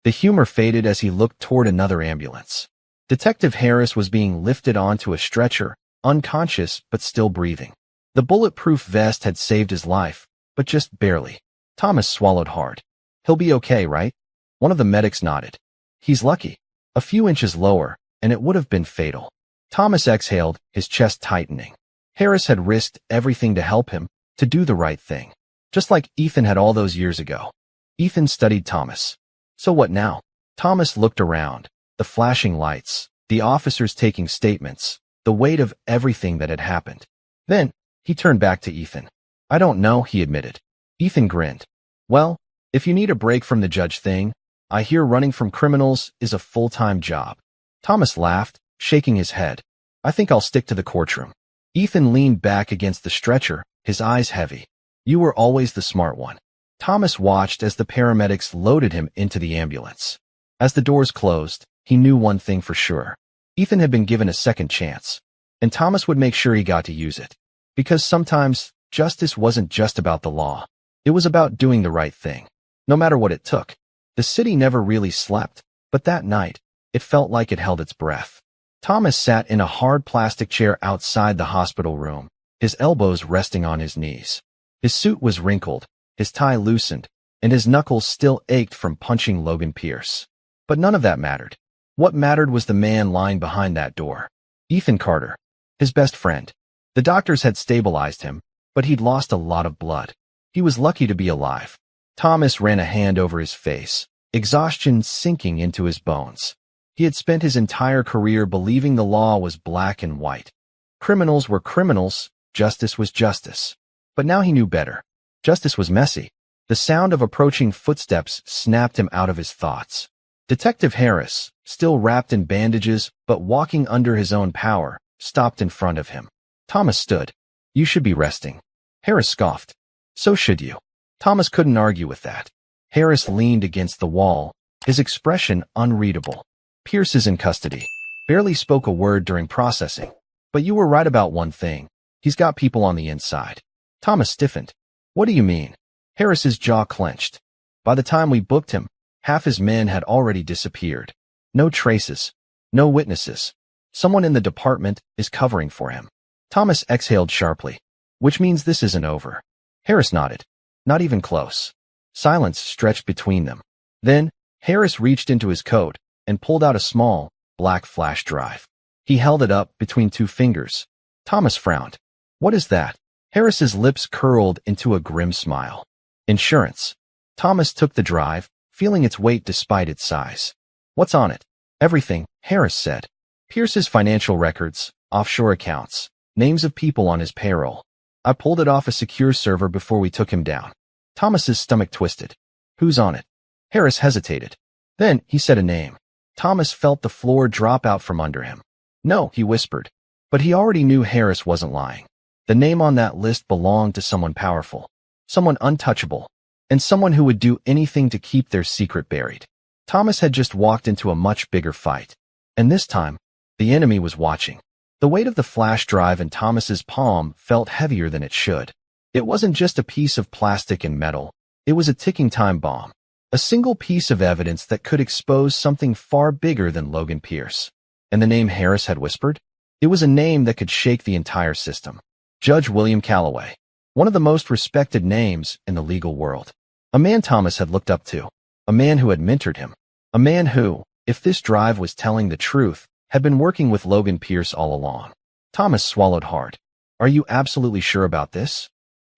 Speaker 1: The humor faded as he looked toward another ambulance. Detective Harris was being lifted onto a stretcher, unconscious but still breathing. The bulletproof vest had saved his life, but just barely. Thomas swallowed hard. He'll be okay, right? One of the medics nodded. He's lucky. A few inches lower, and it would have been fatal. Thomas exhaled, his chest tightening. Harris had risked everything to help him, to do the right thing. Just like Ethan had all those years ago. Ethan studied Thomas. So what now? Thomas looked around. The flashing lights, the officers taking statements, the weight of everything that had happened. Then, he turned back to Ethan. I don't know, he admitted. Ethan grinned. Well, if you need a break from the judge thing, I hear running from criminals is a full-time job. Thomas laughed, shaking his head. I think I'll stick to the courtroom. Ethan leaned back against the stretcher, his eyes heavy. You were always the smart one. Thomas watched as the paramedics loaded him into the ambulance. As the doors closed, he knew one thing for sure. Ethan had been given a second chance, and Thomas would make sure he got to use it. Because sometimes, justice wasn't just about the law. It was about doing the right thing, no matter what it took. The city never really slept, but that night, it felt like it held its breath. Thomas sat in a hard plastic chair outside the hospital room, his elbows resting on his knees. His suit was wrinkled, his tie loosened, and his knuckles still ached from punching Logan Pierce. But none of that mattered. What mattered was the man lying behind that door. Ethan Carter, his best friend. The doctors had stabilized him, but he'd lost a lot of blood. He was lucky to be alive. Thomas ran a hand over his face, exhaustion sinking into his bones. He had spent his entire career believing the law was black and white. Criminals were criminals, justice was justice. But now he knew better. Justice was messy. The sound of approaching footsteps snapped him out of his thoughts. Detective Harris, still wrapped in bandages but walking under his own power, stopped in front of him. Thomas stood. "You should be resting." Harris scoffed. "So should you." Thomas couldn't argue with that. Harris leaned against the wall, his expression unreadable. "Pierce is in custody. Barely spoke a word during processing. But you were right about one thing. He's got people on the inside." Thomas stiffened. "What do you mean?" Harris's jaw clenched. "By the time we booked him, half his men had already disappeared. No traces. No witnesses. Someone in the department is covering for him." Thomas exhaled sharply. "Which means this isn't over." Harris nodded. "Not even close." Silence stretched between them. Then, Harris reached into his coat and pulled out a small, black flash drive. He held it up between two fingers. Thomas frowned. "What is that?" Harris's lips curled into a grim smile. "Insurance." Thomas took the drive, feeling its weight despite its size. "What's on it?" "Everything," Harris said. "Pierce's financial records, offshore accounts, names of people on his payroll. I pulled it off a secure server before we took him down." Thomas's stomach twisted. "Who's on it?" Harris hesitated. Then he said a name. Thomas felt the floor drop out from under him. "No," he whispered. But he already knew Harris wasn't lying. The name on that list belonged to someone powerful, someone untouchable, and someone who would do anything to keep their secret buried. Thomas had just walked into a much bigger fight. And this time, the enemy was watching. The weight of the flash drive in Thomas's palm felt heavier than it should. It wasn't just a piece of plastic and metal. It was a ticking time bomb. A single piece of evidence that could expose something far bigger than Logan Pierce. And the name Harris had whispered? It was a name that could shake the entire system. Judge William Calloway. One of the most respected names in the legal world. A man Thomas had looked up to. A man who had mentored him. A man who, if this drive was telling the truth, had been working with Logan Pierce all along. Thomas swallowed hard. "Are you absolutely sure about this?"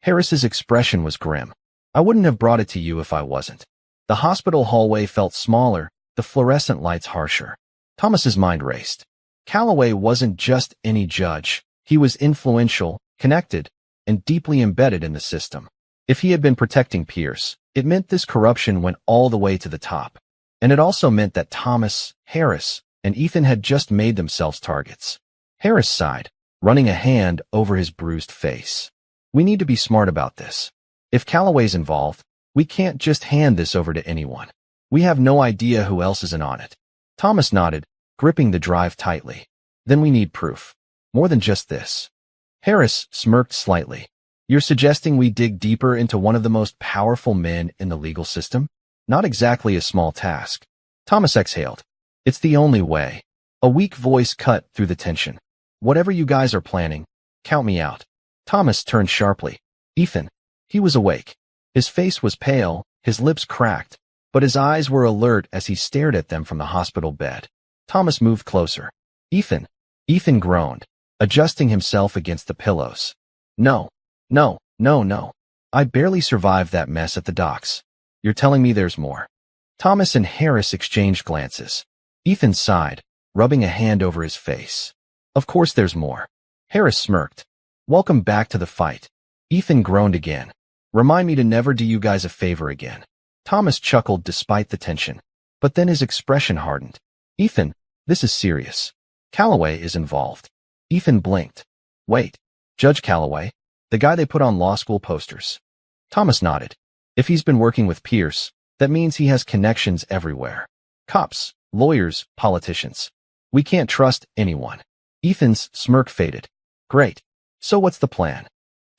Speaker 1: Harris's expression was grim. "I wouldn't have brought it to you if I wasn't." The hospital hallway felt smaller, the fluorescent lights harsher. Thomas's mind raced. Calloway wasn't just any judge. He was influential, connected, and deeply embedded in the system. If he had been protecting Pierce, it meant this corruption went all the way to the top. And it also meant that Thomas, Harris, and Ethan had just made themselves targets. Harris sighed, running a hand over his bruised face. "We need to be smart about this. If Calloway's involved, we can't just hand this over to anyone. We have no idea who else is in on it." Thomas nodded, gripping the drive tightly. "Then we need proof. More than just this." Harris smirked slightly. "You're suggesting we dig deeper into one of the most powerful men in the legal system? Not exactly a small task." Thomas exhaled. "It's the only way." A weak voice cut through the tension. "Whatever you guys are planning, count me out." Thomas turned sharply. "Ethan." He was awake. His face was pale, his lips cracked, but his eyes were alert as he stared at them from the hospital bed. Thomas moved closer. "Ethan." Ethan groaned, adjusting himself against the pillows. No. I barely survived that mess at the docks. You're telling me there's more?" Thomas and Harris exchanged glances. Ethan sighed, rubbing a hand over his face. "Of course there's more." Harris smirked. "Welcome back to the fight." Ethan groaned again. "Remind me to never do you guys a favor again." Thomas chuckled despite the tension. But then his expression hardened. "Ethan, this is serious. Calloway is involved." Ethan blinked. "Wait, Judge Calloway? The guy they put on law school posters?" Thomas nodded. "If he's been working with Pierce, that means he has connections everywhere. Cops, lawyers, politicians. We can't trust anyone." Ethan's smirk faded. "Great. So what's the plan?"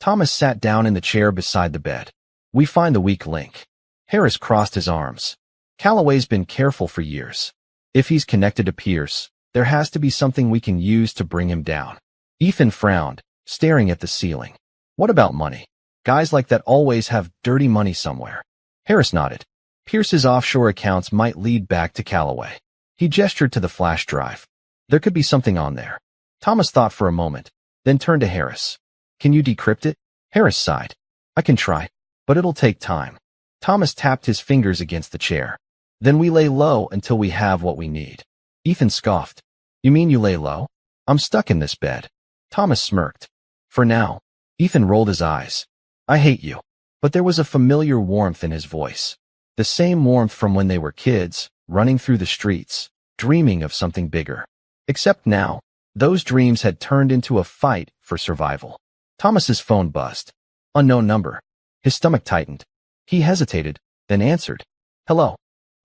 Speaker 1: Thomas sat down in the chair beside the bed. "We find the weak link." Harris crossed his arms. "Calloway's been careful for years. If he's connected to Pierce, there has to be something we can use to bring him down." Ethan frowned, staring at the ceiling. "What about money? Guys like that always have dirty money somewhere." Harris nodded. "Pierce's offshore accounts might lead back to Calloway." He gestured to the flash drive. "There could be something on there." Thomas thought for a moment, then turned to Harris. "Can you decrypt it?" Harris sighed. "I can try, but it'll take time." Thomas tapped his fingers against the chair. "Then we lay low until we have what we need." Ethan scoffed. "You mean you lay low? I'm stuck in this bed." Thomas smirked. "For now." Ethan rolled his eyes. I hate you. But there was a familiar warmth in his voice. The same warmth from when they were kids, running through the streets, dreaming of something bigger. Except now, those dreams had turned into a fight for survival. Thomas's phone buzzed. Unknown number. His stomach tightened. He hesitated, then answered. Hello.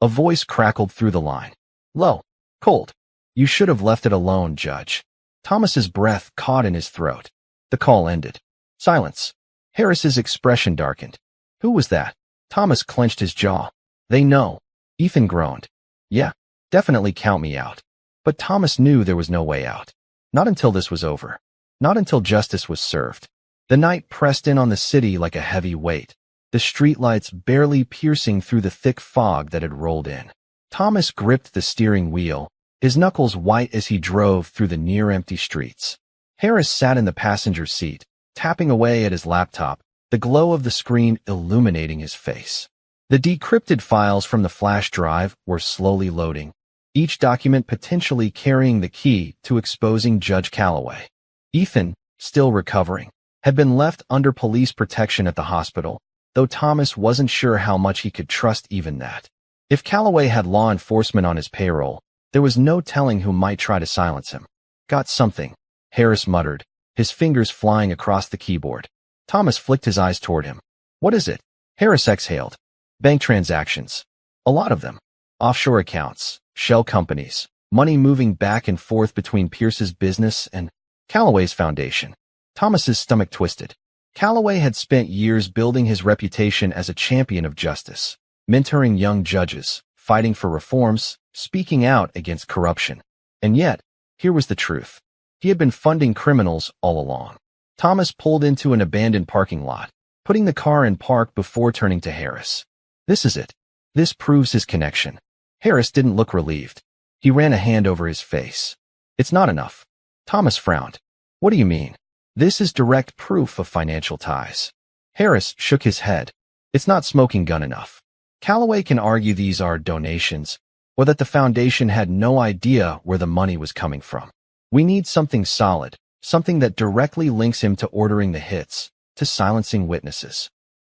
Speaker 1: A voice crackled through the line. Low. Cold. You should have left it alone, Judge. Thomas's breath caught in his throat. The call ended. Silence. Harris's expression darkened. Who was that? Thomas clenched his jaw. They know. Ethan groaned. Yeah, definitely count me out. But Thomas knew there was no way out. Not until this was over. Not until justice was served. The night pressed in on the city like a heavy weight, the streetlights barely piercing through the thick fog that had rolled in. Thomas gripped the steering wheel, his knuckles white as he drove through the near-empty streets. Harris sat in the passenger seat, tapping away at his laptop, the glow of the screen illuminating his face. The decrypted files from the flash drive were slowly loading, each document potentially carrying the key to exposing Judge Calloway. Ethan, still recovering, had been left under police protection at the hospital, though Thomas wasn't sure how much he could trust even that. If Calloway had law enforcement on his payroll, there was no telling who might try to silence him. Got something, Harris muttered, his fingers flying across the keyboard. Thomas flicked his eyes toward him. What is it? Harris exhaled. Bank transactions. A lot of them. Offshore accounts, shell companies, money moving back and forth between Pierce's business and Calloway's foundation. Thomas's stomach twisted. Calloway had spent years building his reputation as a champion of justice, mentoring young judges, fighting for reforms, speaking out against corruption. And yet, here was the truth. He had been funding criminals all along. Thomas pulled into an abandoned parking lot, putting the car in park before turning to Harris. This is it. This proves his connection. Harris didn't look relieved. He ran a hand over his face. It's not enough. Thomas frowned. What do you mean? This is direct proof of financial ties. Harris shook his head. It's not smoking gun enough. Calloway can argue these are donations, or that the foundation had no idea where the money was coming from. We need something solid, something that directly links him to ordering the hits, to silencing witnesses.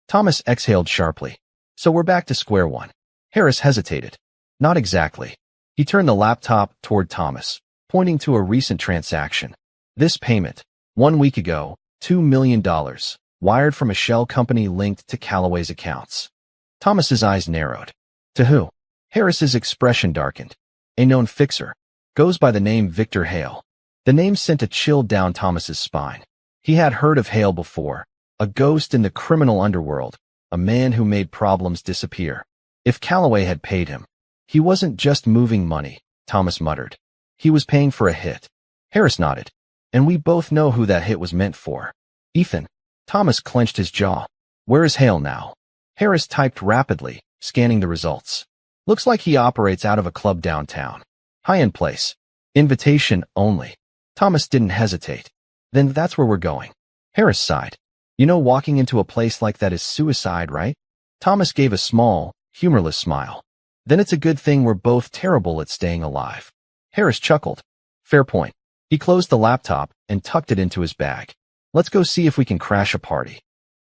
Speaker 1: Thomas exhaled sharply. So we're back to square one. Harris hesitated. Not exactly. He turned the laptop toward Thomas, pointing to a recent transaction. This payment, 1 week ago, $2 million, wired from a shell company linked to Calloway's accounts. Thomas's eyes narrowed. To who? Harris's expression darkened. A known fixer. Goes by the name Victor Hale. The name sent a chill down Thomas's spine. He had heard of Hale before, a ghost in the criminal underworld, a man who made problems disappear. If Calloway had paid him, he wasn't just moving money, Thomas muttered. He was paying for a hit. Harris nodded. And we both know who that hit was meant for. Ethan. Thomas clenched his jaw. Where is Hale now? Harris typed rapidly, scanning the results. Looks like he operates out of a club downtown. High-end place. Invitation only. Thomas didn't hesitate. Then that's where we're going. Harris sighed. You know, walking into a place like that is suicide, right? Thomas gave a small, humorless smile. Then it's a good thing we're both terrible at staying alive. Harris chuckled. Fair point. He closed the laptop and tucked it into his bag. Let's go see if we can crash a party.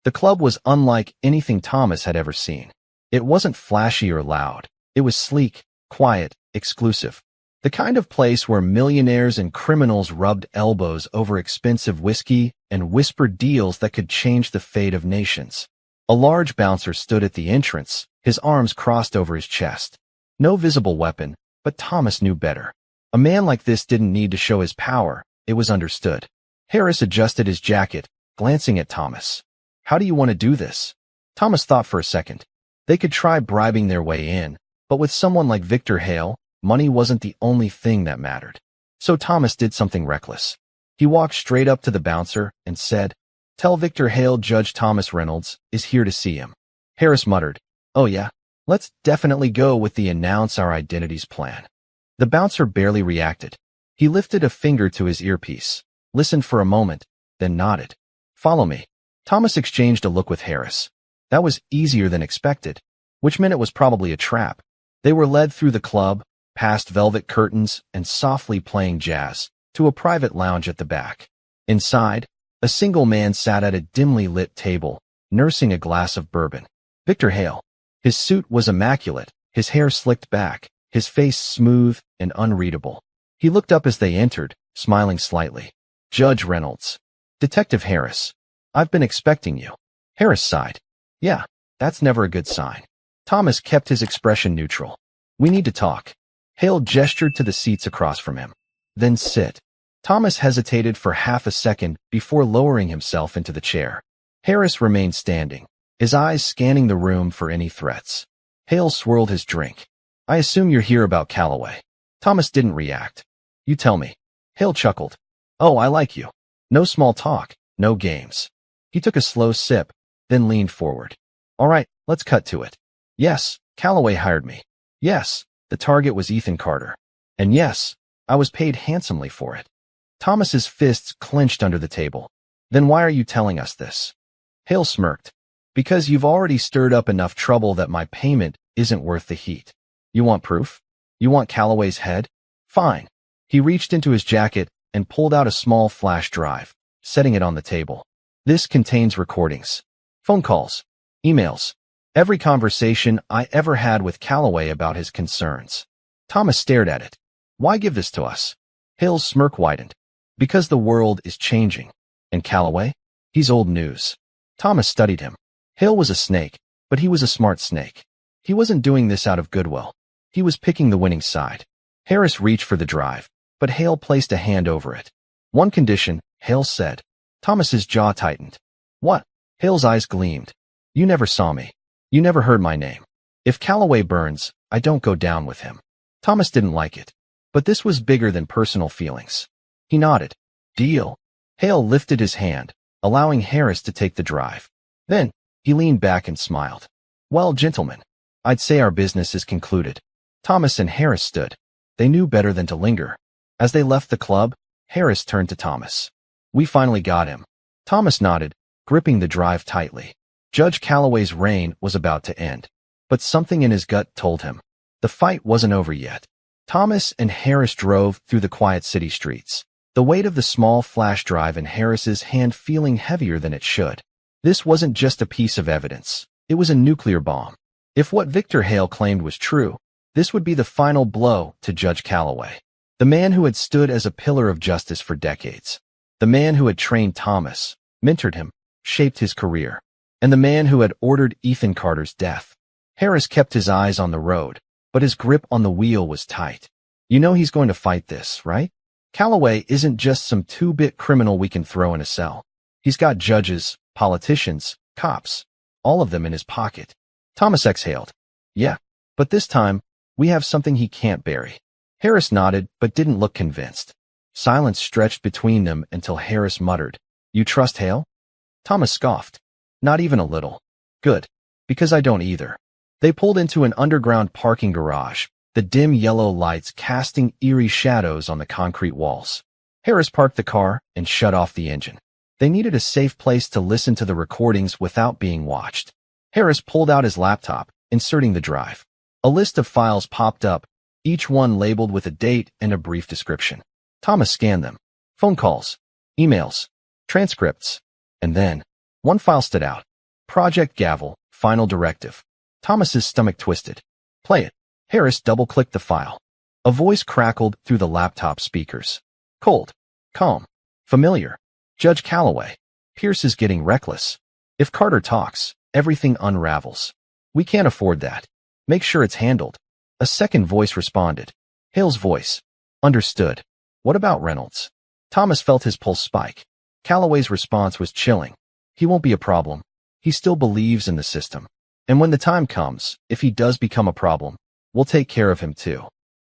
Speaker 1: The club was unlike anything Thomas had ever seen. It wasn't flashy or loud. It was sleek, quiet, exclusive. The kind of place where millionaires and criminals rubbed elbows over expensive whiskey and whispered deals that could change the fate of nations. A large bouncer stood at the entrance, his arms crossed over his chest. No visible weapon, but Thomas knew better. A man like this didn't need to show his power, it was understood. Harris adjusted his jacket, glancing at Thomas. How do you want to do this? Thomas thought for a second. They could try bribing their way in, but with someone like Victor Hale, money wasn't the only thing that mattered. So Thomas did something reckless. He walked straight up to the bouncer and said, Tell Victor Hale Judge Thomas Reynolds is here to see him. Harris muttered, Oh yeah, let's definitely go with the announce our identities plan. The bouncer barely reacted. He lifted a finger to his earpiece, listened for a moment, then nodded. Follow me. Thomas exchanged a look with Harris. That was easier than expected, which meant it was probably a trap. They were led through the club, past velvet curtains and softly playing jazz, to a private lounge at the back. Inside, a single man sat at a dimly lit table, nursing a glass of bourbon. Victor Hale. His suit was immaculate, his hair slicked back, his face smooth and unreadable. He looked up as they entered, smiling slightly. Judge Reynolds. Detective Harris. I've been expecting you. Harris sighed. Yeah, that's never a good sign. Thomas kept his expression neutral. We need to talk. Hale gestured to the seats across from him. Then sit. Thomas hesitated for half a second before lowering himself into the chair. Harris remained standing, his eyes scanning the room for any threats. Hale swirled his drink. I assume you're here about Calloway. Thomas didn't react. You tell me. Hale chuckled. Oh, I like you. No small talk, no games. He took a slow sip, then leaned forward. All right, let's cut to it. Yes, Calloway hired me. Yes, the target was Ethan Carter. And yes, I was paid handsomely for it. Thomas's fists clenched under the table. Then why are you telling us this? Hale smirked. Because you've already stirred up enough trouble that my payment isn't worth the heat. You want proof? You want Calloway's head? Fine. He reached into his jacket and pulled out a small flash drive, setting it on the table. This contains recordings, phone calls, emails, every conversation I ever had with Calloway about his concerns. Thomas stared at it. Why give this to us? Hale's smirk widened. Because the world is changing. And Calloway? He's old news. Thomas studied him. Hale was a snake, but he was a smart snake. He wasn't doing this out of goodwill. He was picking the winning side. Harris reached for the drive, but Hale placed a hand over it. One condition, Hale said. Thomas's jaw tightened. What? Hale's eyes gleamed. You never saw me. You never heard my name. If Calloway burns, I don't go down with him. Thomas didn't like it. But this was bigger than personal feelings. He nodded. Deal. Hale lifted his hand, allowing Harris to take the drive. Then, he leaned back and smiled. Well, gentlemen, I'd say our business is concluded. Thomas and Harris stood. They knew better than to linger. As they left the club, Harris turned to Thomas. We finally got him. Thomas nodded, gripping the drive tightly. Judge Calloway's reign was about to end. But something in his gut told him. The fight wasn't over yet. Thomas and Harris drove through the quiet city streets, the weight of the small flash drive in Harris's hand feeling heavier than it should. This wasn't just a piece of evidence. It was a nuclear bomb. If what Victor Hale claimed was true, this would be the final blow to Judge Calloway. The man who had stood as a pillar of justice for decades. The man who had trained Thomas, mentored him, shaped his career. And the man who had ordered Ethan Carter's death. Harris kept his eyes on the road, but his grip on the wheel was tight. You know he's going to fight this, right? Calloway isn't just some two-bit criminal we can throw in a cell. He's got judges, politicians, cops, all of them in his pocket. Thomas exhaled. Yeah, but this time, we have something he can't bury. Harris nodded, but didn't look convinced. Silence stretched between them until Harris muttered, You trust Hale? Thomas scoffed. Not even a little. Good. Because I don't either. They pulled into an underground parking garage, the dim yellow lights casting eerie shadows on the concrete walls. Harris parked the car and shut off the engine. They needed a safe place to listen to the recordings without being watched. Harris pulled out his laptop, inserting the drive. A list of files popped up, each one labeled with a date and a brief description. Thomas scanned them. Phone calls, emails, transcripts. And then, one file stood out. Project Gavel, Final Directive. Thomas's stomach twisted. Play it. Harris double-clicked the file. A voice crackled through the laptop speakers. Cold. Calm. Familiar. Judge Calloway. Pierce is getting reckless. If Carter talks, everything unravels. We can't afford that. Make sure it's handled. A second voice responded. Hale's voice. Understood. What about Reynolds? Thomas felt his pulse spike. Calloway's response was chilling. He won't be a problem. He still believes in the system. And when the time comes, if he does become a problem, we'll take care of him too.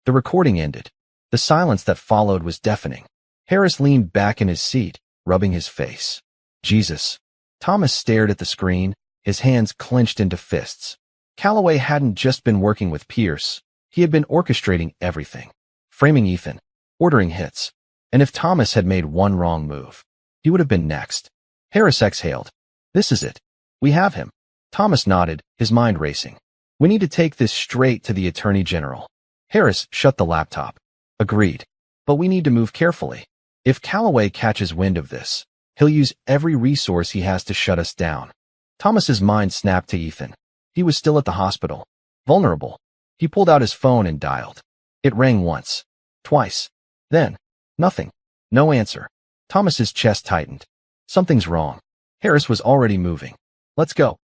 Speaker 1: The recording ended. The silence that followed was deafening. Harris leaned back in his seat, rubbing his face. Jesus. Thomas stared at the screen, his hands clenched into fists. Calloway hadn't just been working with Pierce. He had been orchestrating everything. Framing Ethan. Ordering hits. And if Thomas had made one wrong move, he would have been next. Harris exhaled. This is it. We have him. Thomas nodded, his mind racing. We need to take this straight to the Attorney General. Harris shut the laptop. Agreed. But we need to move carefully. If Calloway catches wind of this, he'll use every resource he has to shut us down. Thomas's mind snapped to Ethan. He was still at the hospital. Vulnerable. He pulled out his phone and dialed. It rang once. Twice. Then. Nothing. No answer. Thomas's chest tightened. Something's wrong. Harris was already moving. Let's go.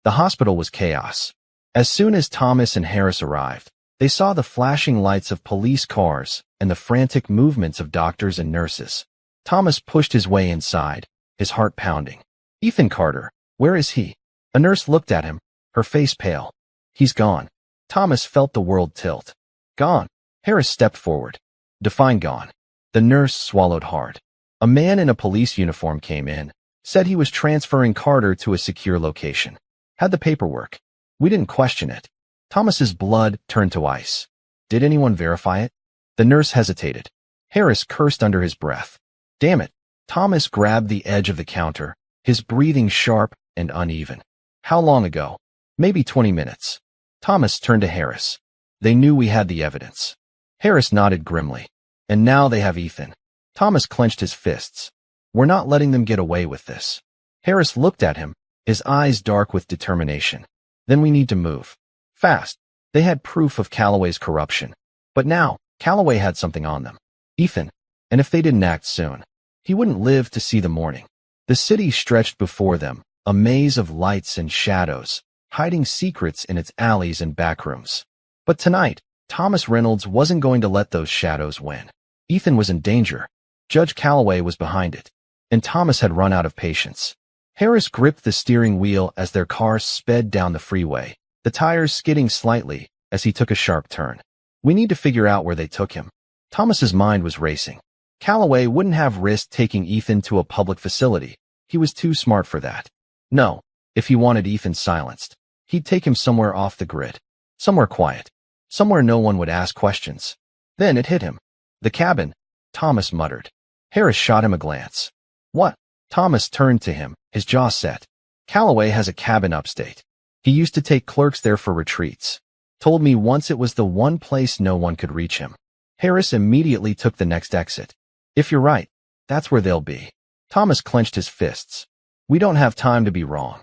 Speaker 1: The hospital was chaos. As soon as Thomas and Harris arrived, they saw the flashing lights of police cars and the frantic movements of doctors and nurses. Thomas pushed his way inside, his heart pounding. Ethan Carter, where is he? A nurse looked at him, her face pale. He's gone. Thomas felt the world tilt. Gone. Harris stepped forward. Define gone. The nurse swallowed hard. A man in a police uniform came in, said he was transferring Carter to a secure location. Had the paperwork. We didn't question it. Thomas's blood turned to ice. Did anyone verify it? The nurse hesitated. Harris cursed under his breath. Damn it. Thomas grabbed the edge of the counter, his breathing sharp and uneven. How long ago? Maybe 20 minutes. Thomas turned to Harris. They knew we had the evidence. Harris nodded grimly. And now they have Ethan. Thomas clenched his fists. We're not letting them get away with this. Harris looked at him, his eyes dark with determination. Then we need to move. Fast. They had proof of Calloway's corruption. But now, Calloway had something on them. Ethan. And if they didn't act soon, he wouldn't live to see the morning. The city stretched before them, a maze of lights and shadows, hiding secrets in its alleys and backrooms. But tonight, Thomas Reynolds wasn't going to let those shadows win. Ethan was in danger. Judge Calloway was behind it. And Thomas had run out of patience. Harris gripped the steering wheel as their car sped down the freeway, the tires skidding slightly as he took a sharp turn. We need to figure out where they took him. Thomas's mind was racing. Calloway wouldn't have risked taking Ethan to a public facility. He was too smart for that. No, if he wanted Ethan silenced, he'd take him somewhere off the grid. Somewhere quiet. Somewhere no one would ask questions. Then it hit him. The cabin, Thomas muttered. Harris shot him a glance. What? Thomas turned to him, his jaw set. Calloway has a cabin upstate. He used to take clerks there for retreats. Told me once it was the one place no one could reach him. Harris immediately took the next exit. If you're right, that's where they'll be. Thomas clenched his fists. We don't have time to be wrong.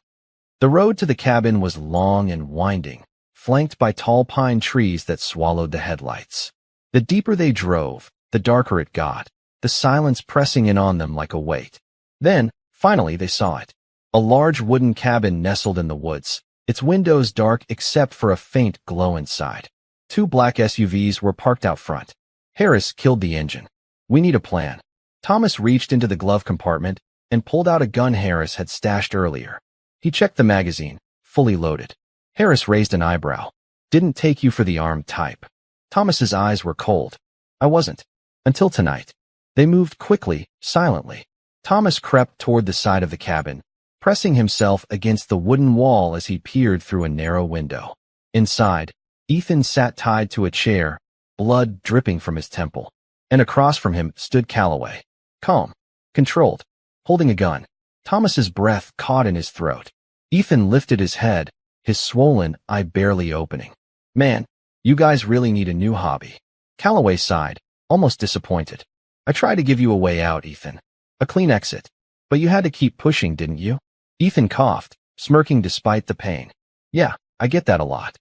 Speaker 1: The road to the cabin was long and winding, flanked by tall pine trees that swallowed the headlights. The deeper they drove, the darker it got, the silence pressing in on them like a weight. Then, finally, they saw it. A large wooden cabin nestled in the woods, its windows dark except for a faint glow inside. 2 black SUVs were parked out front. Harris killed the engine. We need a plan. Thomas reached into the glove compartment and pulled out a gun Harris had stashed earlier. He checked the magazine, fully loaded. Harris raised an eyebrow. Didn't take you for the armed type. Thomas's eyes were cold. I wasn't. Until tonight. They moved quickly, silently. Thomas crept toward the side of the cabin, pressing himself against the wooden wall as he peered through a narrow window. Inside, Ethan sat tied to a chair, blood dripping from his temple. And across from him stood Calloway. Calm. Controlled. Holding a gun. Thomas's breath caught in his throat. Ethan lifted his head, his swollen eye barely opening. Man, you guys really need a new hobby. Calloway sighed, almost disappointed. I tried to give you a way out, Ethan. A clean exit. But you had to keep pushing, didn't you? Ethan coughed, smirking despite the pain. Yeah, I get that a lot.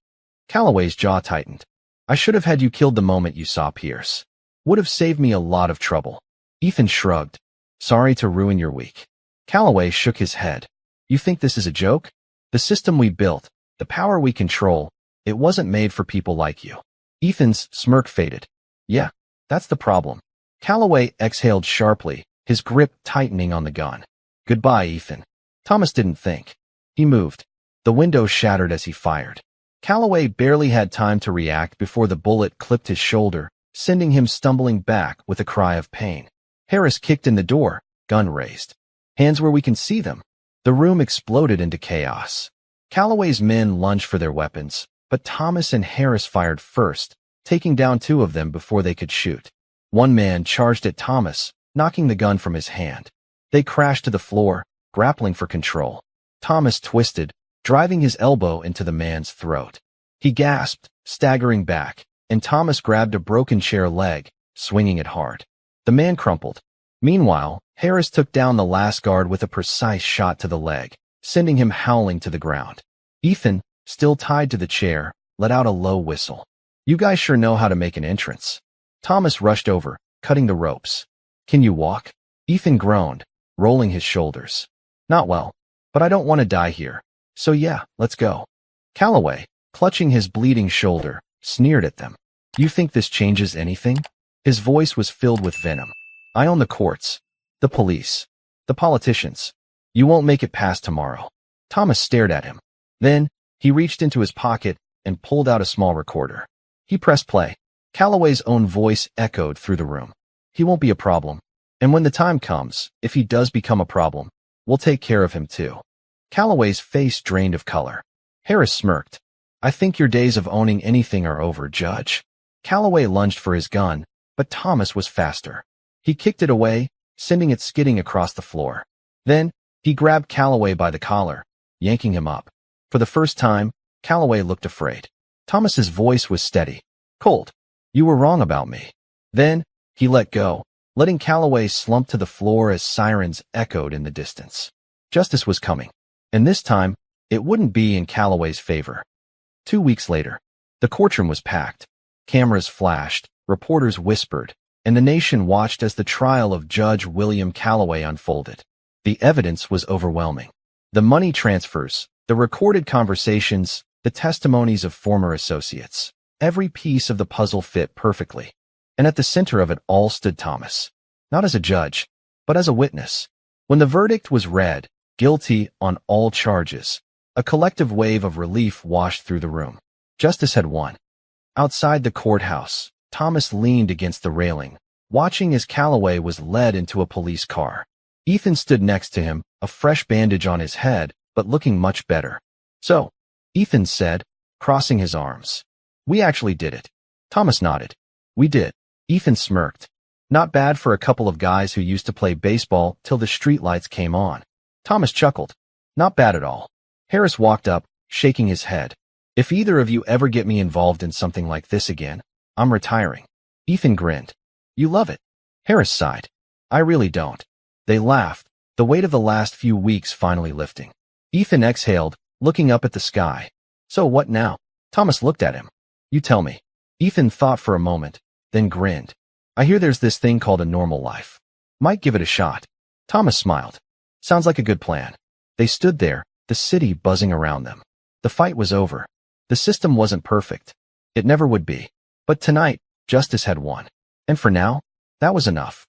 Speaker 1: Calloway's jaw tightened. I should have had you killed the moment you saw Pierce. Would have saved me a lot of trouble. Ethan shrugged. Sorry to ruin your week. Calloway shook his head. You think this is a joke? The system we built, the power we control, it wasn't made for people like you. Ethan's smirk faded. Yeah, that's the problem. Calloway exhaled sharply, his grip tightening on the gun. Goodbye, Ethan. Thomas didn't think. He moved. The window shattered as he fired. Calloway barely had time to react before the bullet clipped his shoulder, sending him stumbling back with a cry of pain. Harris kicked in the door, gun raised. Hands where we can see them. The room exploded into chaos. Calloway's men lunged for their weapons, but Thomas and Harris fired first, taking down 2 of them before they could shoot. One man charged at Thomas, knocking the gun from his hand. They crashed to the floor, grappling for control. Thomas twisted, driving his elbow into the man's throat. He gasped, staggering back, and Thomas grabbed a broken chair leg, swinging it hard. The man crumpled. Meanwhile, Harris took down the last guard with a precise shot to the leg, sending him howling to the ground. Ethan, still tied to the chair, let out a low whistle. You guys sure know how to make an entrance. Thomas rushed over, cutting the ropes. Can you walk? Ethan groaned, rolling his shoulders. Not well, but I don't want to die here. So yeah, let's go. Calloway, clutching his bleeding shoulder, sneered at them. You think this changes anything? His voice was filled with venom. I own the courts, the police, the politicians. You won't make it past tomorrow. Thomas stared at him. Then, he reached into his pocket and pulled out a small recorder. He pressed play. Calloway's own voice echoed through the room. He won't be a problem. And when the time comes, if he does become a problem, we'll take care of him too. Calloway's face drained of color. Harris smirked. I think your days of owning anything are over, Judge. Calloway lunged for his gun, but Thomas was faster. He kicked it away, sending it skidding across the floor. Then, he grabbed Calloway by the collar, yanking him up. For the first time, Calloway looked afraid. Thomas's voice was steady. Colt, you were wrong about me. Then, he let go, letting Calloway slump to the floor as sirens echoed in the distance. Justice was coming. And this time, it wouldn't be in Calloway's favor. 2 weeks later, the courtroom was packed. Cameras flashed, reporters whispered, and the nation watched as the trial of Judge William Calloway unfolded. The evidence was overwhelming. The money transfers, the recorded conversations, the testimonies of former associates. Every piece of the puzzle fit perfectly. And at the center of it all stood Thomas. Not as a judge, but as a witness. When the verdict was read, guilty on all charges, a collective wave of relief washed through the room. Justice had won. Outside the courthouse, Thomas leaned against the railing, watching as Calloway was led into a police car. Ethan stood next to him, a fresh bandage on his head, but looking much better. So, Ethan said, crossing his arms. We actually did it. Thomas nodded. We did. Ethan smirked. Not bad for a couple of guys who used to play baseball till the streetlights came on. Thomas chuckled. Not bad at all. Harris walked up, shaking his head. If either of you ever get me involved in something like this again, I'm retiring. Ethan grinned. You love it. Harris sighed. I really don't. They laughed, the weight of the last few weeks finally lifting. Ethan exhaled, looking up at the sky. So what now? Thomas looked at him. You tell me. Ethan thought for a moment, then grinned. I hear there's this thing called a normal life. Might give it a shot. Thomas smiled. Sounds like a good plan. They stood there, the city buzzing around them. The fight was over. The system wasn't perfect. It never would be. But tonight, justice had won. And for now, that was enough.